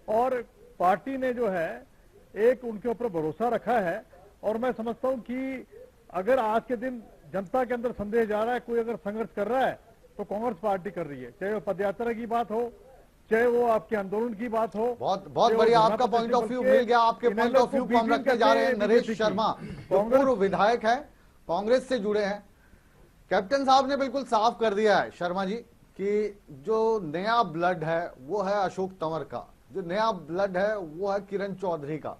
[SPEAKER 7] और पार्टी ने जो है एक उनके ऊपर भरोसा रखा है। और मैं समझता हूं कि अगर आज के दिन जनता के अंदर संदेह जा रहा है, कोई अगर संघर्ष कर रहा है तो कांग्रेस पार्टी कर रही है, चाहे वो पदयात्रा की बात हो, चाहे वो आपके आंदोलन की बात हो।
[SPEAKER 1] बहुत बढ़िया, आपका पॉइंट ऑफ व्यू मिल गया। आपके पॉइंट ऑफ व्यू को हम रखने जा रहे हैं। नरेश शर्मा जो पूर्व विधायक है, कांग्रेस से जुड़े हैं, कैप्टन साहब ने बिल्कुल साफ कर दिया है शर्मा जी कि जो नया ब्लड है वो है अशोक तंवर का, जो नया ब्लड है वो है किरण चौधरी का।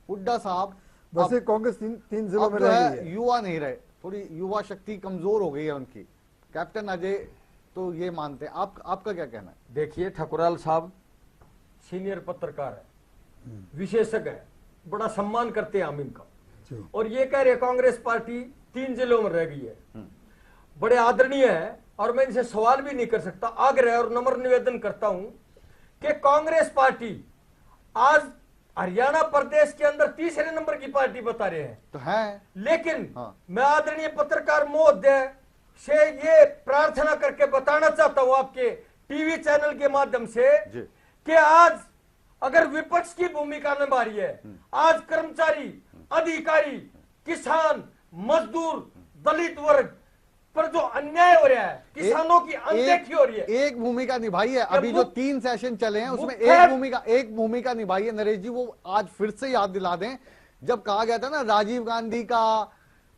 [SPEAKER 1] हुड्डा साहब
[SPEAKER 10] वैसे कांग्रेस तीन जिलों में
[SPEAKER 1] जो
[SPEAKER 10] रह
[SPEAKER 1] है
[SPEAKER 10] गई है।
[SPEAKER 1] युवा नहीं रहे, थोड़ी युवा शक्ति कमजोर हो गई है उनकी। कैप्टन अजय तो ये मानते हैं, आपका क्या कहना है?
[SPEAKER 6] देखिए ठकुराल साहब सीनियर पत्रकार है, विशेषज्ञ है, बड़ा सम्मान करते हैं हम इनका, और ये कह रहे कांग्रेस पार्टी 3 जिलों में रह गई है, बड़े आदरणीय है। और मैं इनसे सवाल भी नहीं कर सकता, आग्रह और नम्र निवेदन करता हूं कि कांग्रेस पार्टी आज हरियाणा प्रदेश के अंदर 3रे नंबर की पार्टी बता रहे हैं
[SPEAKER 1] तो है,
[SPEAKER 6] लेकिन मैं आदरणीय पत्रकार महोदय से ये प्रार्थना करके बताना चाहता हूं आपके टीवी चैनल के माध्यम से कि आज अगर विपक्ष की भूमिका निभा रही है, आज कर्मचारी, अधिकारी, किसान, मजदूर, दलित वर्ग पर जो अन्याय हो रहा है, किसानों की अनदेखी हो रही है,
[SPEAKER 1] एक भूमिका निभाई है। अभी जो 3 सेशन चले हैं उसमें एक भूमिका निभाई है। नरेश जी वो आज फिर से याद दिला दें, जब कहा गया था ना राजीव गांधी का,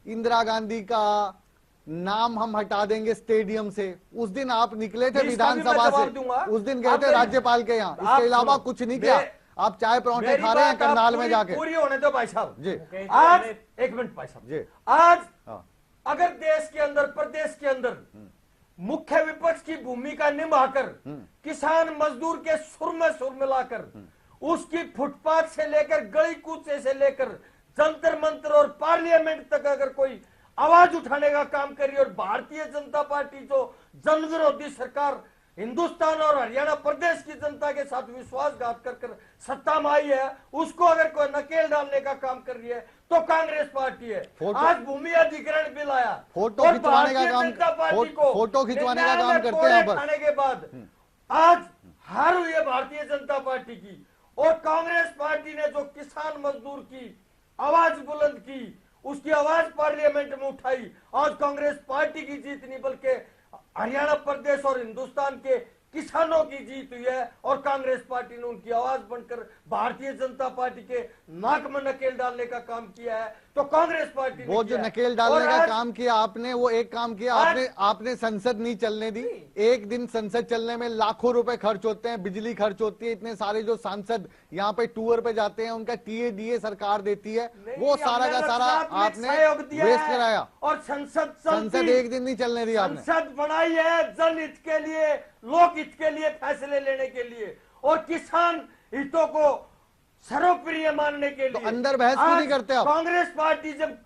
[SPEAKER 1] इंदिरा गांधी का नाम हम हटा देंगे स्टेडियम से, उस दिन आप निकले थे विधानसभा से, उस दिन गए थे राज्यपाल के यहाँ, इसके अलावा कुछ नहीं किया। आप चाय परांठे खा रहे हैं करनाल में जाके।
[SPEAKER 6] पूरी होने दो भाई साहब
[SPEAKER 1] जी।
[SPEAKER 6] आज 1 मिनट भाई साहब
[SPEAKER 1] जी।
[SPEAKER 6] आज अगर देश के अंदर, प्रदेश के अंदर मुख्य विपक्ष की भूमिका निभाकर किसान मजदूर के सुर में मिलाकर उसकी फुटपाथ से लेकर गली कूचे से लेकर जंतर मंतर और पार्लियामेंट तक अगर कोई आवाज उठाने का काम कर रही है, और भारतीय जनता पार्टी जो जन विरोधी सरकार हिंदुस्तान और हरियाणा प्रदेश की जनता के साथ विश्वासघात कर सत्ता में आई है, उसको अगर कोई नकेल डालने का काम कर रही है तो कांग्रेस पार्टी है। आज भूमि अधिग्रहण बिल आया,
[SPEAKER 1] फोटो खिंचवाने का काम, फोटो खिंचवाने का काम करते हैं।
[SPEAKER 6] खाने के बाद आज हार हुई है भारतीय जनता पार्टी की, और कांग्रेस पार्टी ने जो किसान मजदूर की आवाज बुलंद की, उसकी आवाज पार्लियामेंट में उठाई। आज कांग्रेस पार्टी की जीत नहीं बल्कि हरियाणा प्रदेश और हिंदुस्तान के किसानों की जीत हुई है, और कांग्रेस पार्टी ने उनकी आवाज बनकर भारतीय जनता पार्टी के नाक में नकेल डालने का काम किया है। तो कांग्रेस पार्टी
[SPEAKER 1] वो जो नकेल डालने का काम किया आपने, वो एक काम किया आपने संसद नहीं चलने दी। एक दिन संसद चलने में लाखों रुपए खर्च होते हैं, बिजली खर्च होती है, इतने सारे जो सांसद यहाँ पे टूर पे जाते हैं उनका टीए सरकार देती है, वो सारा का सारा आपने वेस्ट कराया,
[SPEAKER 6] और संसद
[SPEAKER 1] एक दिन नहीं चलने दी आपने।
[SPEAKER 6] संसद बनाई है जनहित के लिए, लोक हित के लिए, फैसले लेने के लिए, और किसान हितों को सर्वप्रिय मानने के लिए।
[SPEAKER 1] तो अंदर बहस क्यों नहीं करते आप?
[SPEAKER 6] कांग्रेस पार्टी जब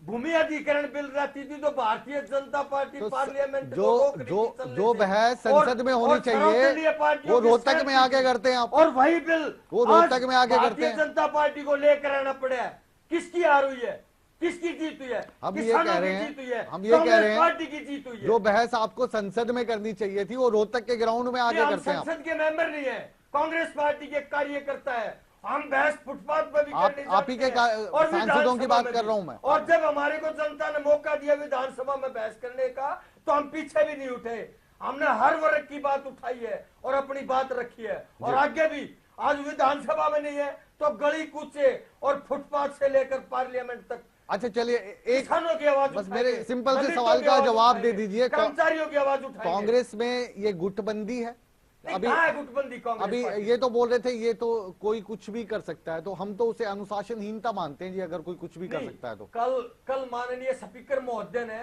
[SPEAKER 6] भूमि अधिग्रहण बिल रहती थी तो भारतीय जनता पार्टी
[SPEAKER 1] तो
[SPEAKER 6] पार्लियामेंट
[SPEAKER 1] जो बहस संसद में होनी चाहिए वो रोहतक में आके करते हैं आप,
[SPEAKER 6] और वही बिल
[SPEAKER 1] वो रोहतक में आके करते हैं।
[SPEAKER 6] भारतीय जनता पार्टी को लेकर आना पड़ा है। किसकी हार हुई है, किसकी जीत हुई है?
[SPEAKER 1] हम ये कह रहे हैं
[SPEAKER 6] पार्टी की जीत हुई है।
[SPEAKER 1] जो बहस आपको संसद में करनी चाहिए थी वो रोहतक के ग्राउंड में आके करते हैं।
[SPEAKER 6] संसद के मेंबर नहीं है, कांग्रेस पार्टी के कार्यकर्ता है। हम बहस फुटपाथ पर भी करने
[SPEAKER 1] आप ही के सांसदों की बात कर रहा हूं मैं।
[SPEAKER 6] और जब हमारे को जनता ने मौका दिया विधानसभा में बहस करने का तो हम पीछे भी नहीं उठे। हमने हर वर्ग की बात उठाई है और अपनी बात रखी है, और आगे भी आज विधानसभा में नहीं है तो गली कूचे और फुटपाथ से लेकर पार्लियामेंट तक।
[SPEAKER 1] अच्छा चलिए, एक
[SPEAKER 6] किसानों की आवाज
[SPEAKER 1] बस मेरे
[SPEAKER 6] उठाएंगे,
[SPEAKER 1] सिंपल से
[SPEAKER 6] दलितों
[SPEAKER 1] सवाल
[SPEAKER 6] की
[SPEAKER 1] का
[SPEAKER 6] आवाज
[SPEAKER 1] जवाब दे
[SPEAKER 6] उठाएंगे,
[SPEAKER 1] दीजिए।
[SPEAKER 6] कर्मचारियों की आवाज उठाएंगे।
[SPEAKER 1] कांग्रेस में ये गुटबंदी है अभी,
[SPEAKER 6] गुटबंदी कांग्रेस
[SPEAKER 1] अभी
[SPEAKER 6] पार्टी।
[SPEAKER 1] ये तो बोल रहे थे ये तो कोई कुछ भी कर सकता है, तो हम तो उसे अनुशासनहीनता मानते हैं जी, अगर कोई कुछ भी कर सकता है तो।
[SPEAKER 6] कल माननीय स्पीकर महोदय ने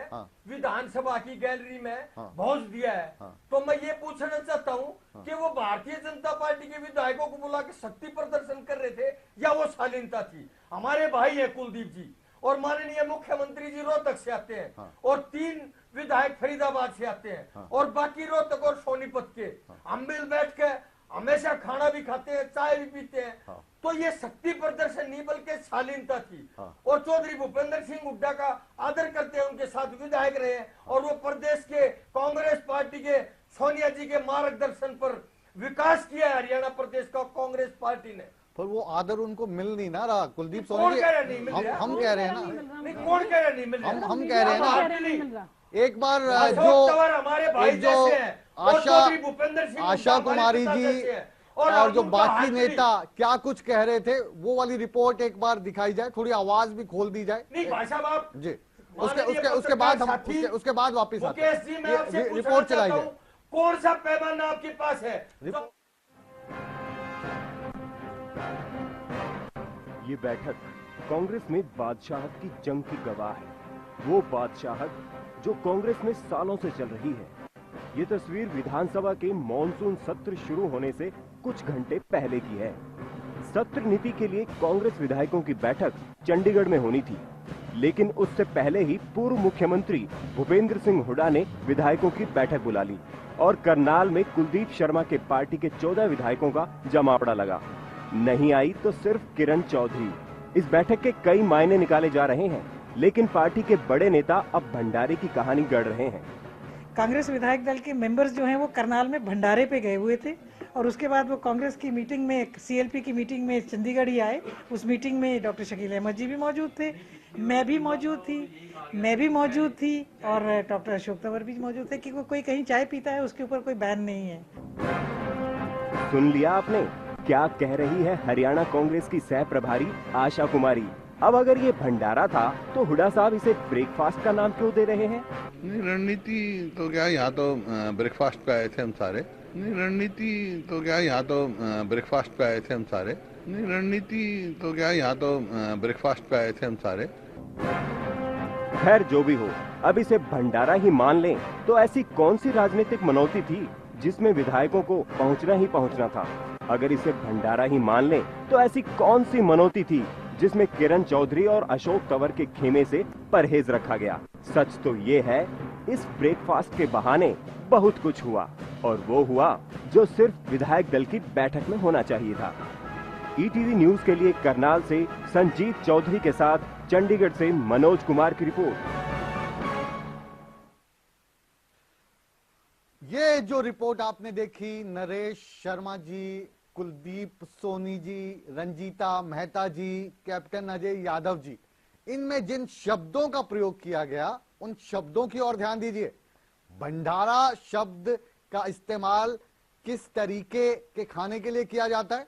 [SPEAKER 6] विधानसभा की गैलरी में भोज दिया है, तो मैं ये पूछना चाहता हूँ कि वो भारतीय जनता पार्टी के विधायकों को बुला के शक्ति प्रदर्शन कर रहे थे या वो शालीनता थी? हमारे भाई है कुलदीप जी और माननीय मुख्यमंत्री जी रोहतक से आते हैं और 3 विधायक फरीदाबाद से आते हैं और बाकी रोहतक और सोनीपत के। हम मिल बैठ के हमेशा खाना भी खाते हैं, चाय भी पीते हैं, तो ये शक्ति प्रदर्शन नहीं बल्कि शालीनता थी। और चौधरी भूपेंद्र सिंह हुड्डा का आदर करते हैं, उनके साथ विधायक रहे और वो प्रदेश के कांग्रेस पार्टी के सोनिया जी के मार्गदर्शन पर विकास किया है हरियाणा प्रदेश का कांग्रेस पार्टी ने।
[SPEAKER 1] पर वो आदर उनको मिल नहीं ना रहा कुलदीप
[SPEAKER 6] कौन
[SPEAKER 1] सोनी
[SPEAKER 6] कह रहा है
[SPEAKER 1] जी,
[SPEAKER 6] नहीं मिल रहा?
[SPEAKER 1] हम कह रहे हैं ना,
[SPEAKER 6] नहीं, कौन कह रहा है नहीं मिल रहा?
[SPEAKER 1] हम कह रहे हैं ना, एक बार जो
[SPEAKER 6] हमारे भाई
[SPEAKER 1] जो
[SPEAKER 6] जैसे हैं, और चौधरी भूपेंद्र सिंह
[SPEAKER 1] आशा
[SPEAKER 6] हुड्डा
[SPEAKER 1] कुमारी
[SPEAKER 6] हमारे
[SPEAKER 1] जी
[SPEAKER 6] पिता जैसे हैं,
[SPEAKER 1] और जो
[SPEAKER 6] उनका
[SPEAKER 1] बाकी
[SPEAKER 6] हाथ नहीं।
[SPEAKER 1] नेता क्या कुछ कह रहे थे, वो वाली रिपोर्ट एक बार दिखाई जाए, थोड़ी आवाज भी खोल दी जाए।
[SPEAKER 6] नहीं भाई साहब आप
[SPEAKER 1] जी, उसके बाद हम उसके बाद वापिस आते
[SPEAKER 6] मुकेश जी मैं आपसे
[SPEAKER 1] हैं।
[SPEAKER 6] पूछना
[SPEAKER 1] रिपोर्ट चलाई
[SPEAKER 6] चाहता
[SPEAKER 1] जाए।
[SPEAKER 6] हूं, कौन सा पैमाना आपके पास है?
[SPEAKER 2] ये बैठक कांग्रेस में बादशाहत की जंग की गवाह है, वो बादशाहत जो कांग्रेस में सालों से चल रही है। ये तस्वीर विधानसभा के मॉनसून सत्र शुरू होने से कुछ घंटे पहले की है। सत्र नीति के लिए कांग्रेस विधायकों की बैठक चंडीगढ़ में होनी थी, लेकिन उससे पहले ही पूर्व मुख्यमंत्री भूपेंद्र सिंह हुड्डा ने विधायकों की बैठक बुला ली और करनाल में कुलदीप शर्मा के पार्टी के 14 विधायकों का जमावड़ा लगा। नहीं आई तो सिर्फ किरण चौधरी। इस बैठक के कई मायने निकाले जा रहे हैं, लेकिन पार्टी के बड़े नेता अब भंडारे की कहानी गढ़ रहे हैं।
[SPEAKER 3] कांग्रेस विधायक दल के मेंबर्स जो हैं वो करनाल में भंडारे पे गए हुए थे और उसके बाद वो कांग्रेस की मीटिंग में, सीएलपी की मीटिंग में चंडीगढ़ ही आए। उस मीटिंग में डॉक्टर शकील अहमद जी भी मौजूद थे, मैं भी मौजूद थी और डॉक्टर अशोक तंवर भी मौजूद थे। कि कोई कहीं चाय पीता है उसके ऊपर कोई बैन नहीं है।
[SPEAKER 2] सुन लिया आपने, क्या कह रही है हरियाणा कांग्रेस की सह प्रभारी आशा कुमारी। अब अगर ये भंडारा था तो हुड्डा साहब इसे ब्रेकफास्ट का नाम क्यों दे रहे हैं?
[SPEAKER 4] नहीं, रणनीति तो क्या, यहाँ तो ब्रेकफास्ट पे आए थे हम सारे। नहीं, रणनीति तो क्या, यहाँ तो ब्रेकफास्ट पे आए थे हम सारे। नहीं, रणनीति तो क्या, यहाँ तो ब्रेकफास्ट पे आए थे हम सारे।
[SPEAKER 2] खैर जो भी हो, अब इसे भंडारा ही मान लें तो ऐसी कौन सी राजनीतिक मनौती थी जिसमें विधायकों को पहुंचना ही पहुंचना था? अगर इसे भंडारा ही मान लें तो ऐसी कौन सी मनौती थी जिसमें किरण चौधरी और अशोक तंवर के खेमे से परहेज रखा गया? सच तो ये है, इस ब्रेकफास्ट के बहाने बहुत कुछ हुआ और वो हुआ जो सिर्फ विधायक दल की बैठक में होना चाहिए था। ईटीवी न्यूज के लिए करनाल से संजीत चौधरी के साथ चंडीगढ़ से मनोज कुमार की रिपोर्ट।
[SPEAKER 1] ये जो रिपोर्ट आपने देखी, नरेश शर्मा जी, कुलदीप सोनी जी, रंजीता मेहता जी, कैप्टन अजय यादव जी, इनमें जिन शब्दों का प्रयोग किया गया उन शब्दों की ओर ध्यान दीजिए। भंडारा शब्द का इस्तेमाल किस तरीके के खाने के लिए किया जाता है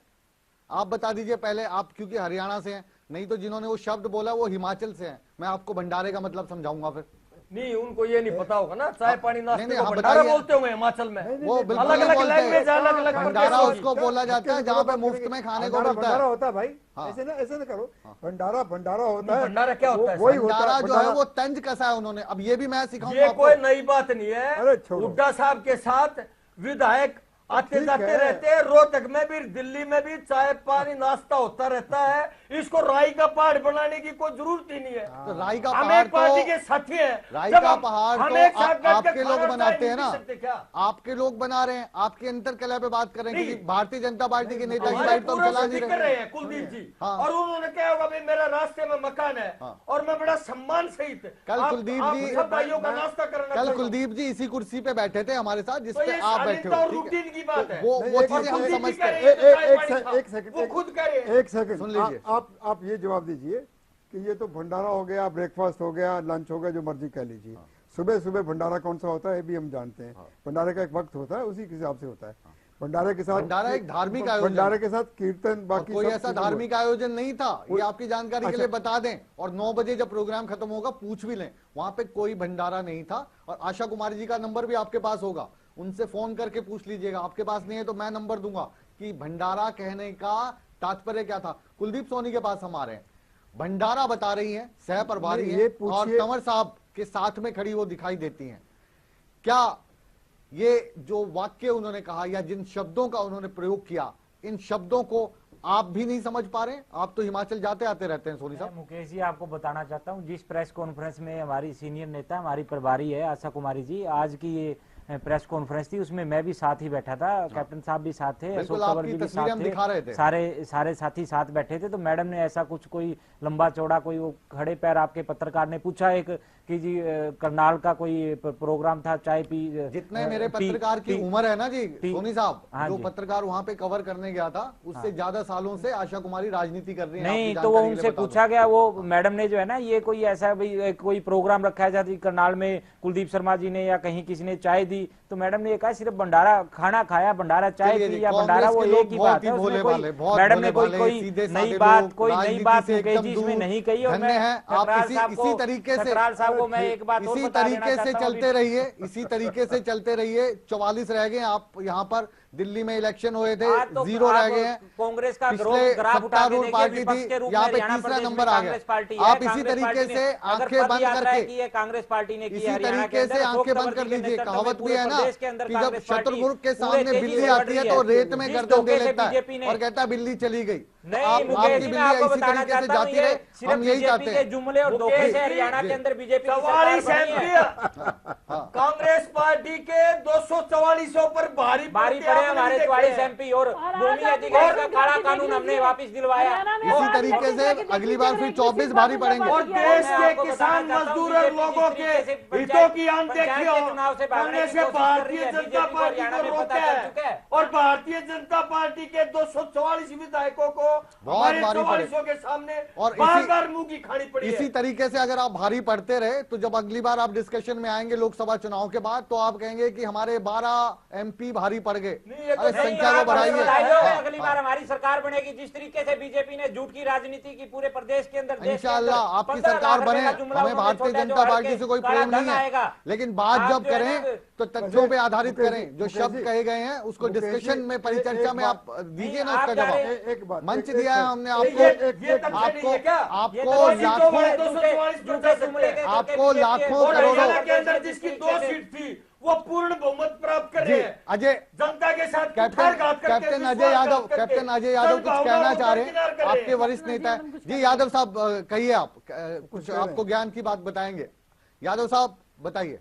[SPEAKER 1] आप बता दीजिए पहले, आप क्योंकि हरियाणा से हैं, नहीं तो जिन्होंने वो शब्द बोला वो हिमाचल से हैं। मैं आपको भंडारे का मतलब समझाऊंगा फिर।
[SPEAKER 6] नहीं, उनको ये नहीं पता होगा ना, चाय पानी नाश्ते को
[SPEAKER 1] हाँ,
[SPEAKER 6] भंडारा बोलते होंगे हिमाचल में।
[SPEAKER 1] वो बिल्कुल
[SPEAKER 6] अलग अलग लैंग्वेज, अलग अलग
[SPEAKER 1] भंडारा उसको बोला जाता है जहाँ पे मुफ्त में खाने को मिलता है।
[SPEAKER 10] भंडारा होता है भाई,
[SPEAKER 1] हाँ।
[SPEAKER 10] ऐसे ना करो। भंडारा होता है।
[SPEAKER 6] भंडारा क्या होता है?
[SPEAKER 10] वही
[SPEAKER 1] भंडारा जो है वो तंज कसा है उन्होंने। अब ये भी मैं सिखाऊंगा
[SPEAKER 6] ये
[SPEAKER 1] आपको।
[SPEAKER 6] कोई नई बात नहीं है।
[SPEAKER 10] अरे छोड़ो।
[SPEAKER 6] हुड्डा साहब के साथ विधायक आते जाते रहते हैं, रोहतक में भी दिल्ली में भी चाय पानी नाश्ता होता रहता है। इसको राई का पहाड़ बनाने की कोई जरूरत ही नहीं है।
[SPEAKER 1] तो राई का
[SPEAKER 6] हम
[SPEAKER 1] पहाड़
[SPEAKER 6] एक पार्टी
[SPEAKER 1] तो
[SPEAKER 6] के साथी हैं।
[SPEAKER 1] राई
[SPEAKER 6] जब
[SPEAKER 1] का
[SPEAKER 6] हम-
[SPEAKER 1] पहाड़
[SPEAKER 6] हम
[SPEAKER 1] तो
[SPEAKER 6] एक साथ बैठ के
[SPEAKER 1] आपके लोग
[SPEAKER 6] खाना
[SPEAKER 1] बनाते
[SPEAKER 6] चाय
[SPEAKER 1] हैं
[SPEAKER 6] नहीं
[SPEAKER 1] ना,
[SPEAKER 6] पी सकते क्या?
[SPEAKER 1] आपके लोग बना रहे हैं, आपके अंतर कला पे बात कर रहे हैं,
[SPEAKER 6] नहीं।
[SPEAKER 1] क्योंकि भारतीय जनता पार्टी के नेता की
[SPEAKER 6] हमारे
[SPEAKER 1] बाइट तो हम
[SPEAKER 6] पूर्व
[SPEAKER 1] चला
[SPEAKER 6] से
[SPEAKER 1] नहीं
[SPEAKER 6] दिख रहे
[SPEAKER 1] रहे।
[SPEAKER 6] हैं कुलदीप जी,
[SPEAKER 1] हाँ।
[SPEAKER 6] और उन्होंने क्या होगा भाई मेरा रास्ते में मकान है
[SPEAKER 1] हाँ।
[SPEAKER 6] और मैं बड़ा सम्मान सहित
[SPEAKER 1] कल कुलदीप जी
[SPEAKER 6] सब भाइयों का नाश्ता करना
[SPEAKER 1] कल
[SPEAKER 6] चाहिए।
[SPEAKER 1] कुलदीप जी इसी कुर्सी पे बैठे थे हमारे साथ, जिस
[SPEAKER 6] तो
[SPEAKER 1] पे
[SPEAKER 6] ये
[SPEAKER 1] आप बैठे
[SPEAKER 6] शालीनता और
[SPEAKER 1] हो, ठीक है?
[SPEAKER 6] रूटीन की बात है।
[SPEAKER 1] वो
[SPEAKER 10] नहीं,
[SPEAKER 1] चीजें हम
[SPEAKER 6] कुलदीप जी
[SPEAKER 1] समझते
[SPEAKER 6] कह रहे
[SPEAKER 1] हैं।
[SPEAKER 6] हैं, चाय पानी खाओ।
[SPEAKER 10] एक सेकंड,
[SPEAKER 6] वो खुद कह रहे हैं।
[SPEAKER 10] एक सेकंड
[SPEAKER 1] सुन लीजिए।
[SPEAKER 10] आप ये जवाब दीजिए कि ये तो भंडारा हो गया, ब्रेकफास्ट हो गया, लंच हो गया, जो मर्जी कह लीजिए। सुबह सुबह भंडारा कौन सा होता है ये भी हम जानते हैं। भंडारे का एक वक्त होता है, उसी के हिसाब से होता है। भंडारे के साथ,
[SPEAKER 1] भंडारा एक धार्मिक आयोजन,
[SPEAKER 10] भंडारे के साथ कीर्तन, बाकी
[SPEAKER 1] कोई
[SPEAKER 10] सब
[SPEAKER 1] ऐसा
[SPEAKER 10] चीजें
[SPEAKER 1] धार्मिक आयोजन नहीं था, ये आपकी जानकारी के
[SPEAKER 10] अच्छा।
[SPEAKER 1] लिए बता दें। और 9 बजे जब प्रोग्राम खत्म होगा पूछ भी लें, वहां पे कोई भंडारा नहीं था। और आशा कुमारी जी का नंबर भी आपके पास होगा, उनसे फोन करके पूछ लीजिएगा। आपके पास नहीं है तो मैं नंबर दूंगा कि भंडारा कहने का तात्पर्य क्या था। कुलदीप सोनी के पास हम आ रहे हैं, भंडारा बता रही हैं, सह प्रभारी
[SPEAKER 10] ये
[SPEAKER 1] हैं
[SPEAKER 10] पूछिए-
[SPEAKER 1] और तंवर साहब के साथ में खड़ी वो दिखाई देती हैं। क्या ये जो वाक्य उन्होंने कहा या जिन शब्दों का उन्होंने प्रयोग किया, इन शब्दों को आप भी नहीं समझ पा रहे? आप तो हिमाचल जाते आते रहते हैं सोनी
[SPEAKER 8] मैं
[SPEAKER 1] साहब।
[SPEAKER 8] मुकेश जी आपको बताना चाहता हूं, जिस प्रेस कॉन्फ्रेंस में हमारी सीनियर नेता हमारी प्रभारी है आशा कुमारी जी, आज की ये प्रेस कॉन्फ्रेंस थी, उसमें मैं भी साथ ही बैठा था, कैप्टन साहब भी साथ थे,
[SPEAKER 1] बिल्कुल,
[SPEAKER 8] अशोक तंवर
[SPEAKER 1] आपकी
[SPEAKER 8] जी भी
[SPEAKER 1] तस्वीरें हम
[SPEAKER 8] साथ
[SPEAKER 1] दिखा रहे
[SPEAKER 8] थे,
[SPEAKER 1] थे।
[SPEAKER 8] सारे साथी साथ बैठे थे। तो मैडम ने ऐसा कुछ कोई लंबा चौड़ा कोई वो खड़े पैर आपके पत्रकार ने पूछा एक कि जी करनाल का कोई प्रोग्राम था, चाय पी,
[SPEAKER 1] जितने मेरे पत्रकार की उम्र है ना जी सोनी साहब,
[SPEAKER 8] हाँ
[SPEAKER 1] जो
[SPEAKER 8] जी।
[SPEAKER 1] पत्रकार वहां पे कवर करने गया था, उससे ज्यादा सालों से आशा कुमारी राजनीति कर रही है।
[SPEAKER 8] नहीं
[SPEAKER 1] आपकी
[SPEAKER 8] तो वो
[SPEAKER 1] जानकारी के
[SPEAKER 8] उनसे
[SPEAKER 1] लिए बता
[SPEAKER 8] पूछा गया, वो मैडम ने जो है ना, ये कोई ऐसा भाई कोई प्रोग्राम रखा है जैसे करनाल में कुलदीप शर्मा जी ने या कहीं किसी ने चाय दी, तो मैडम ने ये कहा सिर्फ भंडारा खाना खाया, भंडारा चाय
[SPEAKER 1] चलिए जी,
[SPEAKER 8] पी या
[SPEAKER 1] कांग्रेस
[SPEAKER 8] भंडारा वो
[SPEAKER 1] के लोग
[SPEAKER 8] एक ही बात है।
[SPEAKER 1] बहुत ही
[SPEAKER 8] उसमें
[SPEAKER 1] भोले
[SPEAKER 8] कोई
[SPEAKER 1] भाले, बहुत
[SPEAKER 8] मैडम ने
[SPEAKER 1] भोले
[SPEAKER 8] कोई
[SPEAKER 1] भाले, सीधे
[SPEAKER 8] नई
[SPEAKER 1] साधे
[SPEAKER 8] बात
[SPEAKER 1] लोग,
[SPEAKER 8] कोई नई
[SPEAKER 1] राजनीति
[SPEAKER 8] बात
[SPEAKER 1] से
[SPEAKER 8] मुकेश
[SPEAKER 1] एकदम
[SPEAKER 8] जी इसमें
[SPEAKER 1] दूर।
[SPEAKER 8] नहीं कही। और
[SPEAKER 1] धन्य
[SPEAKER 8] मैं
[SPEAKER 1] है आप
[SPEAKER 8] सकराल साहब
[SPEAKER 1] इसी
[SPEAKER 8] को,
[SPEAKER 1] तरीके से,
[SPEAKER 8] सकराल साहब को मैं एक बात और
[SPEAKER 1] इसी
[SPEAKER 8] बता देना
[SPEAKER 1] तरीके से
[SPEAKER 8] चाहता हूं
[SPEAKER 1] चलते रहिए, इसी तरीके से चलते रहिए। 44 रह गए आप यहाँ पर, दिल्ली में इलेक्शन हुए थे,
[SPEAKER 8] आज तो
[SPEAKER 1] 0 रह
[SPEAKER 8] आप
[SPEAKER 1] गए हैं।
[SPEAKER 8] कांग्रेस का
[SPEAKER 1] पिछले
[SPEAKER 8] ग्राफ उठा के
[SPEAKER 1] सत्तारूढ़
[SPEAKER 8] देखिए,
[SPEAKER 1] पार्टी
[SPEAKER 8] विपक्ष के
[SPEAKER 1] थी,
[SPEAKER 8] रूप में
[SPEAKER 1] यहाँ पे
[SPEAKER 8] हरियाणा
[SPEAKER 1] तीसरा
[SPEAKER 8] प्रदेश में
[SPEAKER 1] नंबर आ
[SPEAKER 8] कांग्रेस पार्टी
[SPEAKER 1] गया।
[SPEAKER 8] है।
[SPEAKER 1] आप इसी
[SPEAKER 8] कांग्रेस
[SPEAKER 1] तरीके
[SPEAKER 8] पार्टी ने
[SPEAKER 1] से
[SPEAKER 8] अगर
[SPEAKER 1] आंखें
[SPEAKER 8] पद
[SPEAKER 1] बंद
[SPEAKER 8] यात्रा है
[SPEAKER 1] करके,
[SPEAKER 8] की है कांग्रेस पार्टी ने की
[SPEAKER 1] इसी
[SPEAKER 8] है हरियाणा के
[SPEAKER 1] तरीके
[SPEAKER 8] अंदर,
[SPEAKER 1] से
[SPEAKER 8] अशोक
[SPEAKER 1] आंखें
[SPEAKER 8] तंवर
[SPEAKER 1] बंद कर
[SPEAKER 8] जी के
[SPEAKER 1] लीजिए।
[SPEAKER 8] नेतृत्व में
[SPEAKER 1] कहावत भी
[SPEAKER 8] पूरे
[SPEAKER 1] है ना
[SPEAKER 8] प्रदेश के अंदर
[SPEAKER 1] कि जब
[SPEAKER 8] कांग्रेस पार्टी
[SPEAKER 1] शत्रुमुर्ग के
[SPEAKER 8] पूरे
[SPEAKER 1] सामने
[SPEAKER 8] तेजी
[SPEAKER 1] बिल्ली
[SPEAKER 8] से बढ़
[SPEAKER 1] आती है
[SPEAKER 8] रही
[SPEAKER 1] तो रेत में
[SPEAKER 8] जिस
[SPEAKER 1] गर्दन दे
[SPEAKER 8] धोखे से
[SPEAKER 1] लेता है
[SPEAKER 8] बीजेपी ने,
[SPEAKER 1] और कहता है बिल्ली चली गई।
[SPEAKER 8] नहीं
[SPEAKER 1] आपकी
[SPEAKER 8] मुकेश जी, मैं आपको
[SPEAKER 1] बिल्ली इसी
[SPEAKER 8] बताना
[SPEAKER 1] तरीके से
[SPEAKER 8] चाहता हूं,
[SPEAKER 1] जाती
[SPEAKER 8] ये
[SPEAKER 1] रहे,
[SPEAKER 8] सिर्फ
[SPEAKER 1] हम यही
[SPEAKER 8] बीजेपी
[SPEAKER 1] चाहते
[SPEAKER 8] के
[SPEAKER 1] हैं।
[SPEAKER 8] जुमले और धोखे से हरियाणा के अंदर बीजेपी
[SPEAKER 6] 44 कांग्रेस पार्टी के 244 पर भारी
[SPEAKER 8] बारी पड़े हमारे 44 MP और भूमि अधिकार का काला कानून हमने वापस दिलवाया।
[SPEAKER 1] इसी तरीके से अगली बार फिर 24 भारी पड़ेंगे।
[SPEAKER 6] और देश के किसान मजदूर और लोगों के हितों की अनदेखी करने से भारतीय जनता पार्टी को रोका है और भारतीय जनता पार्टी के 244 विधायकों को हमारे
[SPEAKER 1] भारी पड़े।
[SPEAKER 6] 44 के सामने
[SPEAKER 1] और
[SPEAKER 6] बार मुंह की खानी पड़ी
[SPEAKER 1] इसी
[SPEAKER 6] है।
[SPEAKER 1] तरीके से अगर आप भारी पड़ते रहे तो जब अगली बार आप डिस्कशन में आएंगे लोकसभा चुनाव के बाद, तो आप कहेंगे कि हमारे 12 MP भारी पड़ गए।
[SPEAKER 6] ये तो
[SPEAKER 1] अरे
[SPEAKER 6] नहीं,
[SPEAKER 1] संख्या को बढ़ाइए।
[SPEAKER 8] अगली बार हमारी सरकार बनेगी, जिस तरीके से बीजेपी ने झूठ की राजनीति की पूरे प्रदेश के अंदर, देश के
[SPEAKER 1] इंशाअल्लाह
[SPEAKER 8] अंदर
[SPEAKER 1] आपकी
[SPEAKER 8] 15
[SPEAKER 1] सरकार
[SPEAKER 8] लाख
[SPEAKER 1] बने,
[SPEAKER 8] रुपए का जुमला
[SPEAKER 1] हमें
[SPEAKER 8] उन्होंने
[SPEAKER 1] भारतीय
[SPEAKER 8] छोड़ा,
[SPEAKER 1] जनता
[SPEAKER 8] जो
[SPEAKER 1] पार्टी से कोई
[SPEAKER 8] काला
[SPEAKER 1] प्रेम नहीं
[SPEAKER 8] धन आएगा।
[SPEAKER 1] है, लेकिन बात
[SPEAKER 8] आप
[SPEAKER 1] जब
[SPEAKER 8] जो है
[SPEAKER 1] करें
[SPEAKER 8] ना,
[SPEAKER 1] तो तथ्यों पे आधारित
[SPEAKER 10] मुकेश
[SPEAKER 1] करें।
[SPEAKER 10] जी,
[SPEAKER 1] जो
[SPEAKER 10] मुकेश
[SPEAKER 1] शब्द
[SPEAKER 10] जी,
[SPEAKER 1] कहे गए हैं उसको
[SPEAKER 10] मुकेश जी,
[SPEAKER 1] डिस्कशन में, परिचर्चा में आप दीजिए ना
[SPEAKER 8] नहीं,
[SPEAKER 1] उसका
[SPEAKER 8] आप जा
[SPEAKER 1] जवाब।
[SPEAKER 8] रहे
[SPEAKER 10] एक बात,
[SPEAKER 1] मंच
[SPEAKER 10] एक
[SPEAKER 1] दिया है
[SPEAKER 10] सेकंड।
[SPEAKER 1] हमने
[SPEAKER 6] ये
[SPEAKER 1] आपको,
[SPEAKER 6] तब से नहीं है क्या?
[SPEAKER 8] ये
[SPEAKER 1] आपको
[SPEAKER 8] तो
[SPEAKER 1] लाखों,
[SPEAKER 8] झूठे
[SPEAKER 6] जुमले के
[SPEAKER 1] आपको लाखों
[SPEAKER 6] और
[SPEAKER 1] करोड़ों,
[SPEAKER 6] हरियाणा के अंदर जिसकी 2 सीट थी वो पूर्ण बहुमत प्राप्त कर
[SPEAKER 1] जी
[SPEAKER 6] रहे हैं।
[SPEAKER 1] अजय,
[SPEAKER 6] जनता के साथ
[SPEAKER 1] कैप्टन अजय यादव, कैप्टन अजय यादव कुछ कहना चाह रहे हैं, आपके वरिष्ठ नेता हैं। जी यादव साहब कहिए, आप कुछ आपको ज्ञान की बात बताएंगे। यादव साहब बताइए।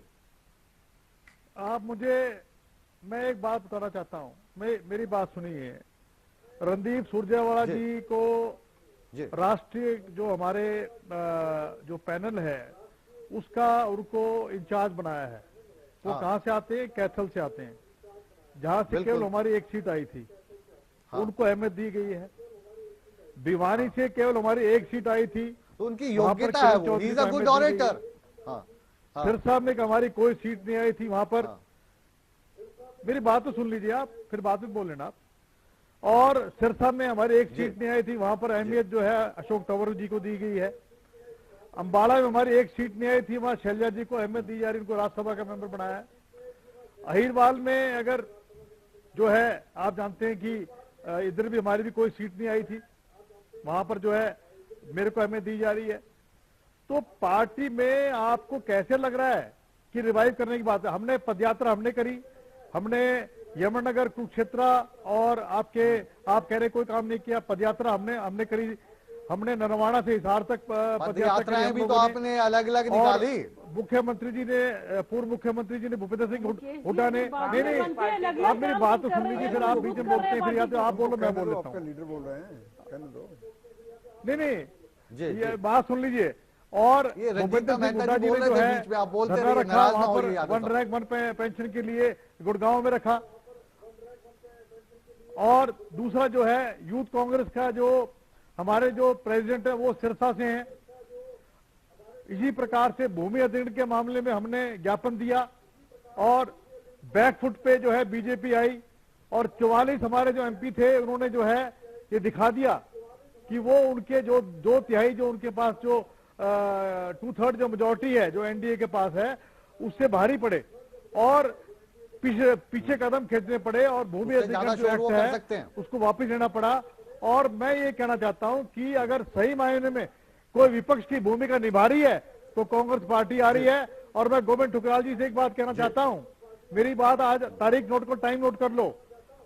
[SPEAKER 7] आप मुझे, मैं एक बात बताना चाहता हूं, मेरी बात सुनिए। रणदीप सुरजेवाला जी को राष्ट्रीय जो हमारे जो पैनल है उसका उनको इंचार्ज बनाया है। वो कहां से आते हैं? कैथल से आते हैं, जहां से केवल हमारी एक सीट आई थी, उनको अहमियत दी गई है। भिवानी से केवल हमारी एक सीट आई थी,
[SPEAKER 1] तो उनकी योग्यता है, वो he is a good orator.
[SPEAKER 7] Sirsa में हमारी कोई सीट नहीं आई थी, वहां पर मेरी बात तो सुन लीजिए आप, फिर बाद में बोल लेना आप। और सिरसा में हमारी एक सीट नहीं आई थी, वहां पर अहमियत जो है अशोक तंवर जी को दी गई है। अंबाला में हमारी एक सीट नहीं आई थी, वहां शैलजा जी को अहमियत दी जा रही, इनको राज्यसभा का मेंबर बनाया है। अहिरवाल में अगर जो है आप जानते हैं कि इधर भी हमारी भी कोई सीट नहीं आई थी, वहां पर जो है मेरे को अहमियत दी जा रही है। तो पार्टी में आपको कैसे लग रहा है कि रिवाइव करने की बात है? हमने पदयात्रा हमने करी, हमने यमुनानगर कुरुक्षेत्र और आप कह रहे कोई काम नहीं किया। पदयात्रा हमने करी, हमने नरवाना से हिसार तक
[SPEAKER 1] पदयात्राएं भी तो आपने अलग अलग निकाली।
[SPEAKER 7] मुख्यमंत्री जी ने, पूर्व मुख्यमंत्री जी ने, भूपेंद्र सिंह हुड्डा ने, नहीं आप मेरी बात तो सुन लीजिए, फिर आप बीच में बोलते हैं, फिर या तो आप बोलो मैं बोल लेता हूँ।
[SPEAKER 10] लीडर बोल रहे हैं, कहने दो।
[SPEAKER 7] नहीं ये बात सुन लीजिए। और भूपेंद्र सिंह हुड्डा जी ने जो है धरना रखा वहां पर वन रैंक वन पेंशन के लिए गुड़गांव में रखा। और दूसरा जो है यूथ कांग्रेस का जो हमारे जो प्रेसिडेंट है वो सिरसा से हैं। इसी प्रकार से भूमि अधिग्रहण के मामले में हमने ज्ञापन दिया और बैकफुट पे जो है बीजेपी आई और 44 हमारे जो एमपी थे उन्होंने जो है ये दिखा दिया कि वो उनके जो 2/3 जो उनके पास जो 2/3 जो मेजोरिटी है जो एनडीए के पास है उससे भारी पड़े और पीछे कदम खींचने पड़े और भूमि अधिग्रहण जो एक्ट है उसको वापस लेना पड़ा। और मैं ये कहना चाहता हूं कि अगर सही मायने में कोई विपक्ष की भूमिका निभा रही है तो कांग्रेस पार्टी आ रही है। और मैं गोविंद ठुकराल जी से एक बात कहना चाहता हूं, मेरी बात आज तारीख नोट को टाइम नोट कर लो,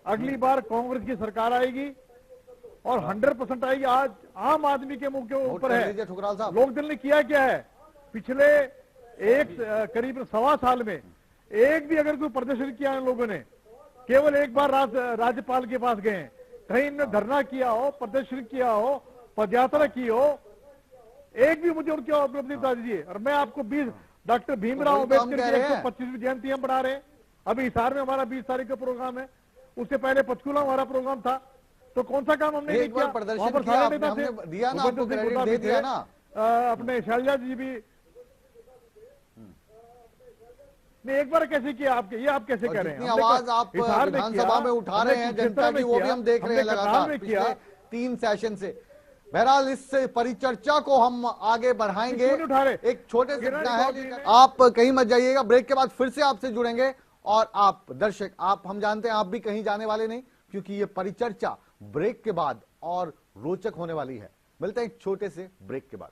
[SPEAKER 7] अगली बार कांग्रेस की सरकार आएगी और 100% आएगी। आज आम आदमी के मुंह के ऊपर है। लोकदल ने किया क्या है पिछले करीब 1.25 साल में, एक भी अगर कोई प्रदर्शन किया इन लोगों ने, केवल एक बार राज्यपाल के पास गए, कहीं इनने धरना किया हो, प्रदर्शन किया हो, पदयात्रा की हो, एक भी मुझे उनकी उपलब्धि बता दीजिए। और मैं आपको 20 डॉक्टर भीमराव अम्बेडकर की 125वीं जयंती हम बढ़ा रहे हैं। अभी हिसार में हमारा 20 तारीख का प्रोग्राम है, उससे पहले पंचकूला हमारा प्रोग्राम था। तो कौन सा काम हमने नहीं किया? वहां पर सारे नेता थे, अपने शैलजा जी भी नहीं, एक बार कैसे किया आपके, ये आप कैसे कह रहे हैं?
[SPEAKER 1] आवाज आप विधानसभा में उठा रहे हैं जनता की, वो भी हम देख रहे हैं लगातार पिछले 3 सेशन से। बहरहाल इस परिचर्चा को हम आगे बढ़ाएंगे। एक छोटे से है, आप कहीं मत जाइएगा, ब्रेक के बाद फिर से आपसे जुड़ेंगे। और आप दर्शक, आप हम जानते हैं आप भी कहीं जाने वाले नहीं, क्योंकि ये परिचर्चा ब्रेक के बाद और रोचक होने वाली है। मिलते हैं एक छोटे से ब्रेक के बाद।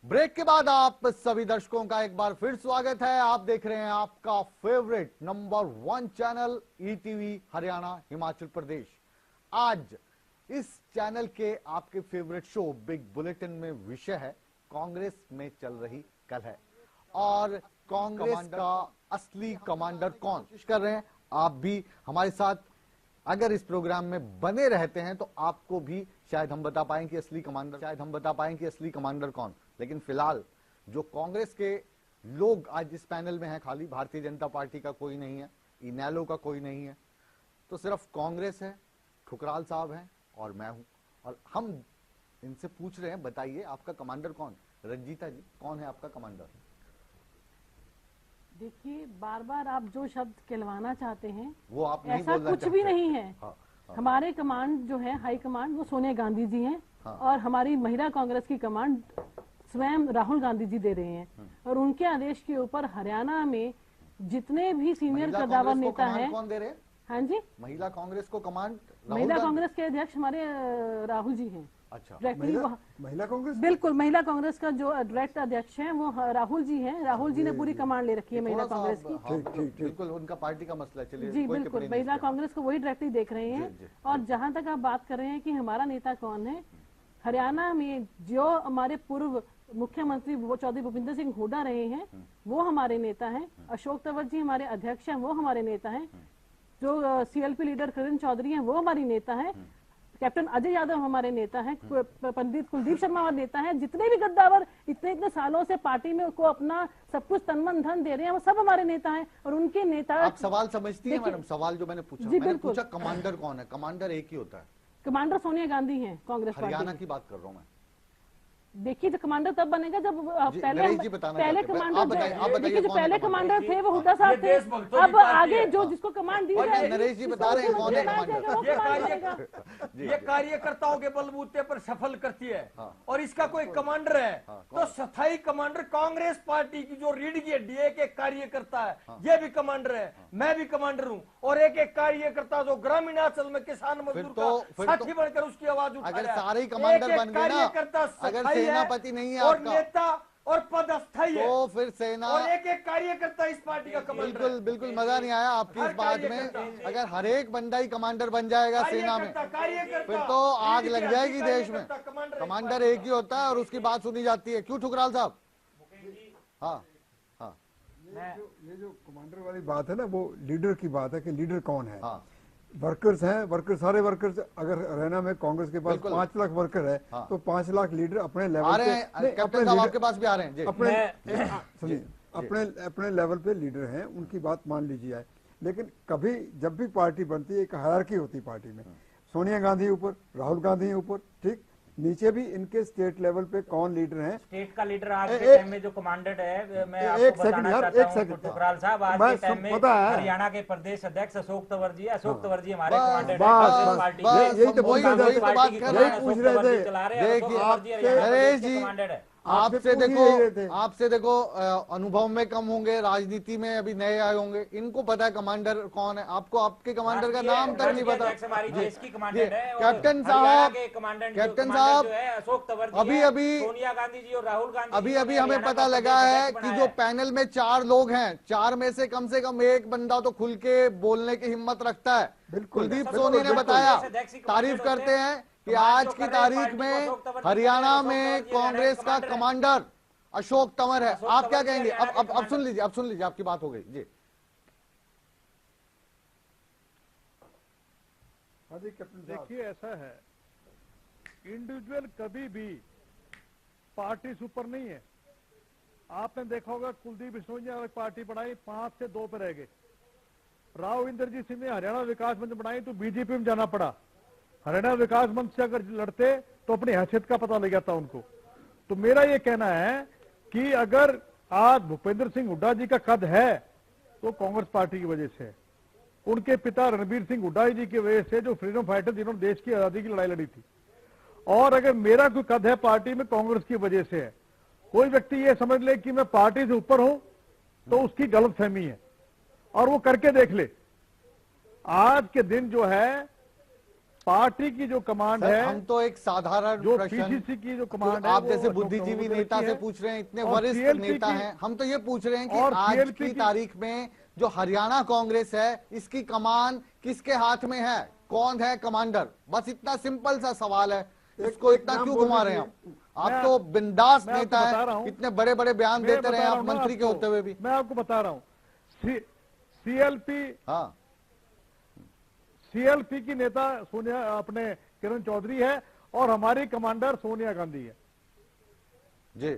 [SPEAKER 1] ब्रेक के बाद आप सभी दर्शकों का एक बार फिर स्वागत है। आप देख रहे हैं आपका favourite number 1 channel ETV Haryana Himachal Pradesh. आज इस चैनल के आपके फेवरेट शो बिग बुलेटिन में विषय है कांग्रेस में चल रही कलह और कांग्रेस का असली कमांडर कौन। कोशिश कर रहे हैं आप भी हमारे साथ, अगर इस प्रोग्राम में बने रहते हैं तो आपको भी शायद हम बता पाएं कि असली कमांडर कौन। लेकिन फिलहाल जो कांग्रेस के लोग आज इस पैनल में हैं, खाली भारतीय जनता पार्टी का कोई नहीं है, इनेलो का कोई नहीं है, तो सिर्फ कांग्रेस है, ठुकराल साहब हैं और मैं हूं। और हम इनसे पूछ रहे हैं, बताइए आपका कमांडर कौन? रंजीता जी, कौन है आपका कमांडर?
[SPEAKER 9] देखिए, बार बार आप जो शब्द कहलवाना चाहते हैं
[SPEAKER 1] वो आप नहीं
[SPEAKER 9] ऐसा कुछ भी नहीं है।
[SPEAKER 1] हाँ।
[SPEAKER 9] हमारे कमांड जो है, हाई कमांड, वो सोनिया गांधी जी हैं। और हमारी महिला कांग्रेस की कमांड स्वयं राहुल गांधी जी दे रहे हैं। और उनके आदेश के ऊपर हरियाणा में जितने भी सीनियर कदावर नेता हैं।
[SPEAKER 1] कौन दे रहे हैं?
[SPEAKER 9] हाँ जी,
[SPEAKER 1] महिला कांग्रेस को कमांड
[SPEAKER 9] महिला कांग्रेस के अध्यक्ष हमारे राहुल जी हैं।
[SPEAKER 1] अच्छा,
[SPEAKER 10] महिला कांग्रेस,
[SPEAKER 9] बिल्कुल, महिला कांग्रेस का जो डायरेक्ट अध्यक्ष हैं वो राहुल जी हैं। राहुल जी ने पूरी कमांड ले रखी है महिला कांग्रेस की।
[SPEAKER 1] बिल्कुल, उनका पार्टी का मसला। चलिए
[SPEAKER 9] जी बिल्कुल, महिला कांग्रेस को वही डायरेक्टली देख रहे हैं। और जहां तक आप बात कर रहे हैं कि हमारा नेता कौन है, हरियाणा में जो हमारे पूर्व मुख्यमंत्री वो चौधरी भूपिंदर सिंह हुड्डा रहे हैं, वो हमारे नेता हैं। अशोक तंवर जी हमारे अध्यक्ष हैं, वो हमारे नेता हैं। जो सीएलपी लीडर किरण चौधरी हैं, वो हमारी नेता हैं। कैप्टन अजय यादव हमारे नेता हैं। पंडित कुलदीप शर्मा हमारे नेता हैं। जितने भी गद्दावर इतने सालों से पार्टी में को अपना सब कुछ तन मन धन दे रहे हैं, वो सब हमारे नेता हैं। और उनके नेता,
[SPEAKER 1] आप सवाल समझती हैं मैडम? सवाल जो मैंने पूछा, मैंने पूछा कमांडर कौन है? कमांडर एक ही होता है।
[SPEAKER 9] कमांडर सोनिया गांधी हैं कांग्रेस पार्टी।
[SPEAKER 1] हरियाणा की बात कर रहा हूँ मैं।
[SPEAKER 9] देखिए, जो कमांडर तब बनेगा जब पहले कमांडर, देखिए जो पहले कमांडर थे वो हुड्डा साहब थे। अब आगे जो जिसको कमांड दी जाए,
[SPEAKER 1] नरेश जी बता रहे हैं कौन है कमांडर।
[SPEAKER 6] ये कार्यकर्ताओं के बलबूते पर सफल करती है। और इसका कोई कमांडर है तो स्थायी कमांडर कांग्रेस पार्टी की जो रीढ़ की हड्डी है, एक कार्यकर्ता है, ये भी कमांडर है, मैं भी कमांडर हूँ। और एक कार्यकर्ता जो ग्रामीणांचल में किसान मजदूर का साथी बनकर उसकी आवाज उठा रहा है।
[SPEAKER 1] अगर सारे कमांडर बन गए ना, अगर सेनापति नहीं है
[SPEAKER 6] और
[SPEAKER 1] आपका,
[SPEAKER 6] नेता और पद अस्थायी है,
[SPEAKER 1] तो फिर सेना
[SPEAKER 6] और एक कार्यकर्ता इस पार्टी का कमांडर।
[SPEAKER 1] बिल्कुल बिल्कुल, मजा नहीं आया आपकी इस बात में। अगर हर एक बंदा ही कमांडर बन जाएगा सेना में, फिर तो आग लग जाएगी देश में। कमांडर एक ही होता है और उसकी बात सुनी जाती है। क्यों ठुकराल साहब? हाँ हाँ,
[SPEAKER 10] ये जो कमांडर वाली बात है ना, वो लीडर की बात है कि लीडर कौन है। वर्कर्स हैं, वर्कर सारे वर्कर्स, अगर हरियाणा में कांग्रेस के पास
[SPEAKER 1] बिल्कुल।
[SPEAKER 10] 5 लाख वर्कर है
[SPEAKER 1] हाँ।
[SPEAKER 10] तो 5 लाख लीडर अपने
[SPEAKER 1] आ
[SPEAKER 10] लेवल
[SPEAKER 1] रहे
[SPEAKER 10] पे
[SPEAKER 1] हैं
[SPEAKER 10] नहीं,
[SPEAKER 1] कैप्टन
[SPEAKER 10] अपने
[SPEAKER 1] साहब,
[SPEAKER 10] लीडर-
[SPEAKER 1] आपके पास भी आ रहे हैं जी।
[SPEAKER 10] अपने
[SPEAKER 8] मैं-
[SPEAKER 10] सुनिए, अपने अपने लेवल पे लीडर हैं, उनकी बात मान लीजिए आए। लेकिन कभी जब भी पार्टी बनती है एक हायरार्की होती है पार्टी में। सोनिया गांधी ऊपर, राहुल गांधी ऊपर, ठीक, नीचे भी इनके स्टेट लेवल पे कौन लीडर हैं।
[SPEAKER 8] स्टेट का लीडर आज
[SPEAKER 10] ए-
[SPEAKER 8] के
[SPEAKER 10] ए-
[SPEAKER 8] टाइम में जो कमांडेड है, मैं
[SPEAKER 10] एक
[SPEAKER 8] आपको
[SPEAKER 10] सेकंड
[SPEAKER 8] बताना
[SPEAKER 10] यार,
[SPEAKER 8] चाहता
[SPEAKER 10] एक
[SPEAKER 8] हूं
[SPEAKER 10] सेकंड।
[SPEAKER 8] टुकराल साहब, आज
[SPEAKER 10] मैं
[SPEAKER 8] के टाइम
[SPEAKER 10] सब
[SPEAKER 8] में
[SPEAKER 10] पता है।
[SPEAKER 8] हरियाणा के प्रदेश अध्यक्ष अशोक तंवर जी, अशोक तंवर जी हमारे
[SPEAKER 1] बस,
[SPEAKER 8] कमांडेड
[SPEAKER 10] बस,
[SPEAKER 8] हैं
[SPEAKER 10] बस,
[SPEAKER 8] कांग्रेस पार्टी
[SPEAKER 10] बस,
[SPEAKER 8] के।
[SPEAKER 10] यही तो
[SPEAKER 1] वही
[SPEAKER 10] पूछना
[SPEAKER 1] वही
[SPEAKER 10] चाहते
[SPEAKER 1] तो
[SPEAKER 10] हैं।
[SPEAKER 1] बात कर रहे
[SPEAKER 10] यही
[SPEAKER 1] हैं।
[SPEAKER 10] पूछ रहे थे।
[SPEAKER 8] चला रहे हैं, अशोक
[SPEAKER 1] देखिए,
[SPEAKER 8] तंवर जी हरियाणा
[SPEAKER 1] नरेश
[SPEAKER 8] प्रदेश के
[SPEAKER 1] जी,
[SPEAKER 8] कमांडेड है।
[SPEAKER 1] आपसे
[SPEAKER 10] पूछ ही
[SPEAKER 1] देखो,
[SPEAKER 10] रहे थे।
[SPEAKER 1] आपसे देखो अनुभव में कम होंगे, राजनीति में अभी नए आए होंगे, इनको पता है कमांडर कौन है। आपको आपके कमांडर का नाम तक नहीं पता।
[SPEAKER 8] हमारी देश की कमांडेड है और
[SPEAKER 1] कैप्टन
[SPEAKER 8] हरियाणा
[SPEAKER 1] साहब,
[SPEAKER 8] के कमांडेंट
[SPEAKER 1] कैप्टन
[SPEAKER 8] कमांडर
[SPEAKER 1] साहब,
[SPEAKER 8] जो है अशोक तंवर जी
[SPEAKER 1] अभी
[SPEAKER 8] हैं,
[SPEAKER 1] अभी
[SPEAKER 8] सोनिया गांधी जी और राहुल गांधी
[SPEAKER 1] अभी
[SPEAKER 8] जी
[SPEAKER 1] अभी
[SPEAKER 8] ने
[SPEAKER 1] हमें
[SPEAKER 8] हरियाणा
[SPEAKER 1] पता
[SPEAKER 8] का
[SPEAKER 1] लगा
[SPEAKER 8] प्रदेश
[SPEAKER 1] है
[SPEAKER 8] अध्यक्ष
[SPEAKER 1] कि
[SPEAKER 8] बनाया
[SPEAKER 1] जो पैनल में 4 लोग हैं, 4 में से कम एक बंदा तो खुल के बोलने की हिम्मत रखता है।
[SPEAKER 10] बिल्कुल।
[SPEAKER 1] कुलदीप
[SPEAKER 8] बिल्कुल,
[SPEAKER 1] सोनी ने
[SPEAKER 8] बिल्कुल।
[SPEAKER 1] बताया,
[SPEAKER 8] अध्यक्ष ही
[SPEAKER 1] तारीफ
[SPEAKER 8] कमांडेड
[SPEAKER 1] करते
[SPEAKER 8] होते
[SPEAKER 1] हैं कि
[SPEAKER 8] कमांड
[SPEAKER 1] आज
[SPEAKER 8] जो
[SPEAKER 1] की
[SPEAKER 8] कर रहे हैं
[SPEAKER 1] तारीख
[SPEAKER 8] पार्टी को
[SPEAKER 1] में
[SPEAKER 8] अशोक तंवर जी
[SPEAKER 1] हरियाणा
[SPEAKER 8] अशोक
[SPEAKER 1] में
[SPEAKER 8] तंवर जी हरियाणा के
[SPEAKER 1] कांग्रेस का
[SPEAKER 8] कमांडर हैं।
[SPEAKER 1] कमांडर अशोक तंवर है।
[SPEAKER 8] अशोक
[SPEAKER 1] आप क्या
[SPEAKER 8] तंवर जी
[SPEAKER 1] कहेंगे?
[SPEAKER 8] हरियाणा के
[SPEAKER 1] अब सुन
[SPEAKER 8] कमांडर।
[SPEAKER 1] लीजिए, अब सुन लीजिए, आपकी बात हो गई जी।
[SPEAKER 10] हाँ जी कैप्टन साहब।
[SPEAKER 7] देखिए ऐसा है, इंडिविजुअल कभी भी पार्टी से ऊपर नहीं है। आपने देखा होगा कुलदीप सोनिया ने पार्टी बनाई, 5 से 2 पे रह गए। राव इंद्रजीत सिंह ने हरियाणा विकास मंच बनाई तो बीजेपी में जाना पड़ा। हरियाणा विकास मंच से अगर लड़ते तो अपनी हैसियत का पता लग जाता उनको। तो मेरा ये कहना है कि अगर आज भूपेंद्र सिंह हुड्डा जी का कद है तो कांग्रेस पार्टी की वजह से है। उनके पिता रणबीर सिंह हुड्डा जी की वजह से, जो फ्रीडम फाइटर जिन्होंने देश की आजादी की लड़ाई लड़ी थी। और अगर मेरा कोई कद है पार्टी में, कांग्रेस की वजह से है। कोई व्यक्ति ये समझ ले कि मैं पार्टी से ऊपर हूं तो उसकी गलतफहमी है, और वो करके देख ले। आज के दिन जो है पार्टी की जो कमांड
[SPEAKER 1] सर,
[SPEAKER 7] है,
[SPEAKER 1] हम तो एक साधारण
[SPEAKER 7] जो
[SPEAKER 1] प्रश्न,
[SPEAKER 7] पीसीसी की जो कमांड है,
[SPEAKER 1] आप
[SPEAKER 7] वो
[SPEAKER 1] जैसे
[SPEAKER 7] अशोक
[SPEAKER 1] बुद्धिजीवी
[SPEAKER 7] तंवर
[SPEAKER 1] नेता
[SPEAKER 7] की
[SPEAKER 1] से
[SPEAKER 7] है।
[SPEAKER 1] पूछ रहे हैं, इतने
[SPEAKER 7] और
[SPEAKER 1] वरिष्ठ
[SPEAKER 7] CLP
[SPEAKER 1] नेता
[SPEAKER 7] की-
[SPEAKER 1] हैं, हम तो ये पूछ रहे हैं कि
[SPEAKER 7] और
[SPEAKER 1] आज
[SPEAKER 7] CLP
[SPEAKER 1] की
[SPEAKER 7] की-
[SPEAKER 1] तारीख में जो हरियाणा कांग्रेस है, इसकी कमान किसके हाथ में है? कौन है कमांडर? बस इतना सिंपल सा सवाल है, इसको
[SPEAKER 10] एक
[SPEAKER 1] इतना
[SPEAKER 10] नाम
[SPEAKER 1] क्यों
[SPEAKER 10] बोल
[SPEAKER 1] घुमा रहे हैं
[SPEAKER 10] दीजिए।
[SPEAKER 1] आप?
[SPEAKER 7] मैं-
[SPEAKER 1] तो बिंदास
[SPEAKER 7] मैं आपको
[SPEAKER 1] नेता
[SPEAKER 7] बता रहा
[SPEAKER 1] है,
[SPEAKER 7] हूं।
[SPEAKER 1] इतने बड़े बड़े बयान
[SPEAKER 7] मैं
[SPEAKER 1] देते
[SPEAKER 7] बता
[SPEAKER 1] रहे
[SPEAKER 7] रहा
[SPEAKER 1] आप
[SPEAKER 7] हूं ना
[SPEAKER 1] मंत्री के
[SPEAKER 7] आपको।
[SPEAKER 1] होते हुए भी।
[SPEAKER 7] मैं आपको बता रहा हूं, सीएलपी की नेता सोनिया अपने किरण चौधरी है और हमारी कमांडर सोनिया गांधी है।
[SPEAKER 1] जी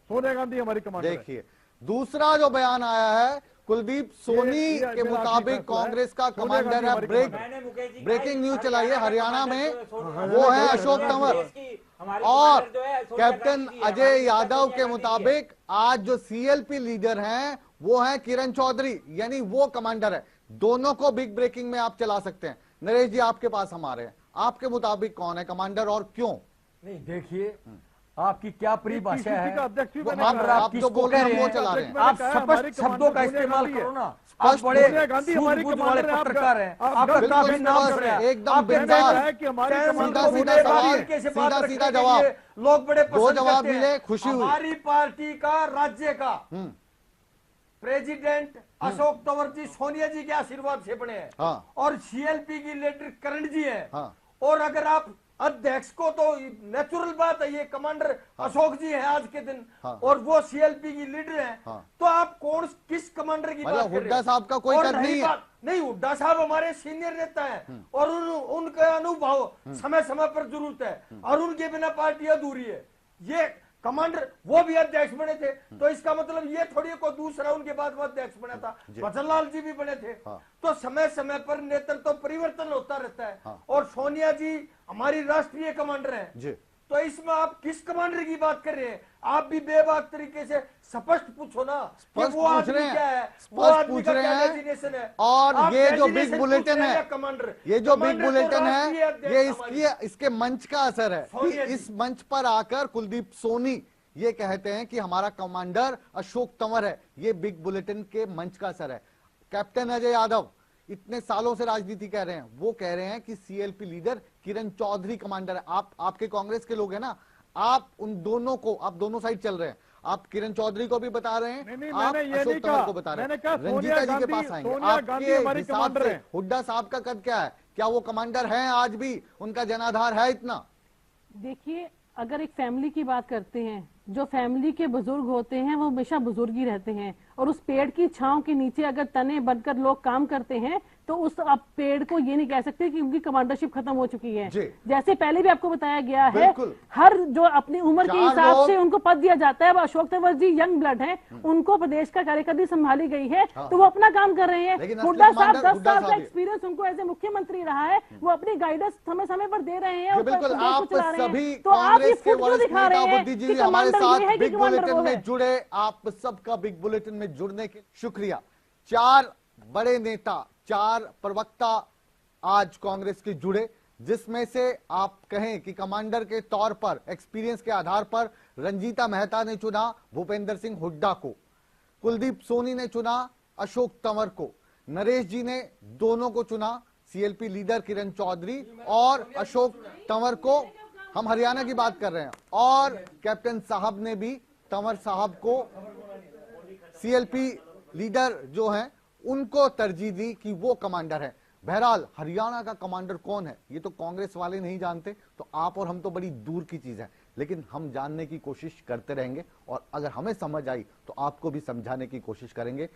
[SPEAKER 7] सोनिया गांधी हमारी कमांडर है।
[SPEAKER 1] देखिए, दूसरा जो बयान आया है, कुलदीप सोनी
[SPEAKER 7] ये
[SPEAKER 1] के
[SPEAKER 7] मेरा
[SPEAKER 1] मुताबिक
[SPEAKER 7] आखिरी फैसला है।
[SPEAKER 1] कांग्रेस का
[SPEAKER 7] सोनिया
[SPEAKER 1] कमांडर
[SPEAKER 7] गांधी
[SPEAKER 1] है।
[SPEAKER 7] हमारी कमांडर
[SPEAKER 8] मैंने मुकेश जी
[SPEAKER 1] ब्रेकिंग
[SPEAKER 8] कहा,
[SPEAKER 1] न्यूज चलाइए हरियाणा में,
[SPEAKER 8] कमांडर
[SPEAKER 1] वो है
[SPEAKER 8] जो
[SPEAKER 1] अशोक तंवर।
[SPEAKER 8] देश की हमारी
[SPEAKER 1] और
[SPEAKER 8] कमांडर जो है सोनिया
[SPEAKER 1] कैप्टन
[SPEAKER 8] गांधी जी है,
[SPEAKER 1] अजय
[SPEAKER 8] हमारी
[SPEAKER 1] यादव
[SPEAKER 8] सोनिया
[SPEAKER 1] के
[SPEAKER 8] गांधी जी है।
[SPEAKER 1] मुताबिक आज जो सीएलपी लीडर हैं वो है किरण चौधरी, यानी वो कमांडर है। दोनों को बिग ब्रेकिंग में आप चला सकते हैं। नरेश जी, आपके पास हम आ रहे हैं, आपके मुताबिक कौन है कमांडर और क्यों?
[SPEAKER 6] नहीं देखिए, आपकी क्या परिभाषा
[SPEAKER 7] PCC
[SPEAKER 6] है?
[SPEAKER 7] का अध्यक्ष भी
[SPEAKER 1] वो
[SPEAKER 7] मैंने
[SPEAKER 1] आप-
[SPEAKER 7] कहा।
[SPEAKER 1] आप जो बोल रहे हैं वो चला रहे हैं।
[SPEAKER 6] आप
[SPEAKER 7] मैंने कहा,
[SPEAKER 6] स्पष्ट
[SPEAKER 7] हमारी
[SPEAKER 6] शब्दों का
[SPEAKER 7] कमांडर सोनिया
[SPEAKER 6] इस्तेमाल
[SPEAKER 7] गांधी है।
[SPEAKER 6] करो ना। आप
[SPEAKER 1] स्पष्ट
[SPEAKER 6] बड़े
[SPEAKER 7] सोनिया गांधी हमारी
[SPEAKER 6] सूझबूझ
[SPEAKER 7] कमांडर
[SPEAKER 6] वाले
[SPEAKER 7] है।
[SPEAKER 6] पत्रकार हैं,
[SPEAKER 7] आप
[SPEAKER 6] आपका
[SPEAKER 7] बिल्कुल
[SPEAKER 6] काफी
[SPEAKER 1] बिल्कुल
[SPEAKER 6] नाम
[SPEAKER 1] स्पष्ट
[SPEAKER 6] सुना है।
[SPEAKER 1] है, एकदम
[SPEAKER 6] आप कहते
[SPEAKER 1] बिंदास।
[SPEAKER 6] हैं
[SPEAKER 7] है कि हमारी
[SPEAKER 6] तय
[SPEAKER 7] कमांडर
[SPEAKER 6] सीधा
[SPEAKER 1] सीधा
[SPEAKER 6] सीधा
[SPEAKER 1] सवाल,
[SPEAKER 6] तरीके से बात
[SPEAKER 1] सीधा
[SPEAKER 6] रखने
[SPEAKER 1] सीधा
[SPEAKER 6] के
[SPEAKER 1] जवाब।
[SPEAKER 6] लिए लोग बड़े
[SPEAKER 1] दो
[SPEAKER 6] पसंद
[SPEAKER 1] जवाब
[SPEAKER 6] करते हैं।
[SPEAKER 1] मिले, खुशी हुई।
[SPEAKER 6] हमारी पार्टी का राज्य का प्रेसिडेंट अशोक तंवर जी सोनिया जी के आशीर्वाद से बने हैं।
[SPEAKER 1] हाँ।
[SPEAKER 6] और सीएलपी की लीडर करण जी है।
[SPEAKER 1] हाँ।
[SPEAKER 6] और अगर आप अध्यक्ष को, तो नेचुरल बात है, ये कमांडर अशोक जी है आज के दिन।
[SPEAKER 1] हाँ।
[SPEAKER 6] और वो सीएलपी की लीडर है।
[SPEAKER 1] हाँ।
[SPEAKER 6] तो आप कौन किस कमांडर की बात
[SPEAKER 1] मतलब
[SPEAKER 6] कर रहे
[SPEAKER 1] हुड्डा
[SPEAKER 6] हैं?
[SPEAKER 1] साहब का कोई
[SPEAKER 6] और
[SPEAKER 1] कद
[SPEAKER 6] रही
[SPEAKER 1] नहीं है।
[SPEAKER 6] बात- नहीं, हुड्डा साहब हमारे सीनियर नेता है और उनका अनुभव समय समय पर जरूरत है, और उनके बिना पार्टी अधूरी है। ये कमांडर वो भी अध्यक्ष बने थे, तो इसका मतलब ये थोड़ी कोई दूसरा उनके बाद वो अध्यक्ष बना था। भजनलाल जी भी बने थे।
[SPEAKER 1] हाँ।
[SPEAKER 6] तो समय समय पर नेतृत्व परिवर्तन होता रहता है।
[SPEAKER 1] हाँ।
[SPEAKER 6] और सोनिया जी हमारी राष्ट्रीय कमांडर है।
[SPEAKER 1] जी।
[SPEAKER 6] तो इसमें आप किस कमांडर की बात कर रहे हैं? आप भी बेबाक तरीके से स्पष्ट पूछो ना कि
[SPEAKER 1] स्पष्ट
[SPEAKER 6] वो
[SPEAKER 1] पूछ
[SPEAKER 6] आदमी
[SPEAKER 1] रहे हैं,
[SPEAKER 6] क्या है, वो
[SPEAKER 1] स्पष्ट
[SPEAKER 6] आदमी
[SPEAKER 1] पूछ
[SPEAKER 6] का
[SPEAKER 1] रहे
[SPEAKER 6] क्या
[SPEAKER 1] हैं।
[SPEAKER 6] डेजिग्नेशन है।
[SPEAKER 1] और
[SPEAKER 6] आप
[SPEAKER 1] ये जो
[SPEAKER 6] डेजिग्नेशन
[SPEAKER 1] बिग
[SPEAKER 6] पूछ
[SPEAKER 1] बुलेटिन
[SPEAKER 6] रहे हैं
[SPEAKER 1] है,
[SPEAKER 6] या कमांडर?
[SPEAKER 1] ये जो बिग
[SPEAKER 6] कमांडर तो
[SPEAKER 1] बुलेटिन
[SPEAKER 6] राष्ट्रीय
[SPEAKER 1] है,
[SPEAKER 6] अध्यक्ष
[SPEAKER 1] ये
[SPEAKER 6] हमारी।
[SPEAKER 1] इसके मंच का असर है
[SPEAKER 6] सोनिया
[SPEAKER 1] कि
[SPEAKER 6] जी।
[SPEAKER 1] इस मंच पर आकर कुलदीप सोनी ये कहते हैं कि हमारा कमांडर अशोक तंवर है। ये बिग बुलेटिन के मंच का असर है। कैप्टन अजय यादव इतने सालों से राजनीति कर रहे हैं, वो कह रहे हैं कि CLP leader Kiran Chaudhary commander है। आपके कांग्रेस के लोग हैं ना, आप उन दोनों को, आप दोनों साइड चल रहे हैं। आप किरण चौधरी को भी बता रहे हैं,
[SPEAKER 7] नहीं,
[SPEAKER 1] आप
[SPEAKER 7] मैंने ये
[SPEAKER 1] अशोक
[SPEAKER 7] नहीं
[SPEAKER 1] तंवर
[SPEAKER 7] कहा।
[SPEAKER 1] को बता रहे
[SPEAKER 7] मैंने
[SPEAKER 1] हैं।
[SPEAKER 7] कहा
[SPEAKER 1] रंजीता जी के
[SPEAKER 7] सोनिया
[SPEAKER 1] पास आएंगे।
[SPEAKER 7] गांधी
[SPEAKER 1] आपके
[SPEAKER 7] हमारी
[SPEAKER 1] हिसाब
[SPEAKER 7] कमांडर
[SPEAKER 1] से
[SPEAKER 7] है।
[SPEAKER 1] हुड्डा साहब का कद क्या है? क्या वो कमांडर हैं आज भी? उनका जनाधार है इतना?
[SPEAKER 9] देखिए, अगर एक फैमिली की बात करते हैं, जो फैमिली के बुजुर्ग होते हैं वो हमेशा बुजुर्ग ही रहते हैं, और उस पेड़ की छांव के नीचे अगर तने बनकर लोग काम करते हैं तो उस आप पेड़ को ये नहीं कह सकते कि उनकी कमांडरशिप खत्म हो चुकी है। जैसे पहले भी आपको बताया गया है, हर जो अपनी उम्र के हिसाब से उनको पद दिया जाता है। अब अशोक तंवर जी यंग ब्लड हैं, उनको प्रदेश का कार्यकारिणी संभाली गई है, तो वो अपना काम कर रहे हैं। हुड्डा साहब 10 साल का एक्सपीरियंस उनको एज ए मुख्यमंत्री रहा है, वो अपनी गाइडेंस समय समय पर दे रहे हैं।
[SPEAKER 1] बिल्कुल, आप सभी कांग्रेस के वरिष्ठ नेता बुद्धिजीवी हमारे साथ बिग बुलेटिन में जुड़े, आप सबका बिग बुलेटिन में जुड़ने के शुक्रिया। 4 बड़े नेता, 4 प्रवक्ता आज कांग्रेस के जुड़े, जिसमें से आप कहें कि कमांडर के तौर पर एक्सपीरियंस के आधार पर रंजीता मेहता ने चुना भूपेंद्र सिंह हुड्डा को, कुलदीप सोनी ने चुना अशोक तंवर को, नरेश जी ने दोनों को चुना, सीएलपी लीडर किरण चौधरी और अशोक तंवर को, हम हरियाणा की बात कर रहे हैं, और कैप्टन साहब ने भी तंवर साहब को, सीएलपी लीडर जो हैं उनको तरजीह दी कि वो कमांडर है। बहरहाल हरियाणा का कमांडर कौन है ये तो कांग्रेस वाले नहीं जानते, तो आप और हम तो बड़ी दूर की चीज है, लेकिन हम जानने की कोशिश करते रहेंगे और अगर हमें समझ आई तो आपको भी समझाने की कोशिश करेंगे।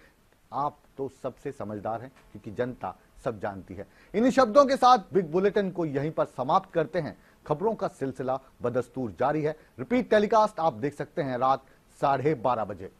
[SPEAKER 1] आप तो सबसे समझदार हैं क्योंकि जनता सब जानती है। इन्हीं शब्दों के साथ बिग बुलेटिन को यहीं पर समाप्त करते हैं। खबरों का सिलसिला बदस्तूर जारी है। रिपीट टेलीकास्ट आप देख सकते हैं रात 12:30 बजे।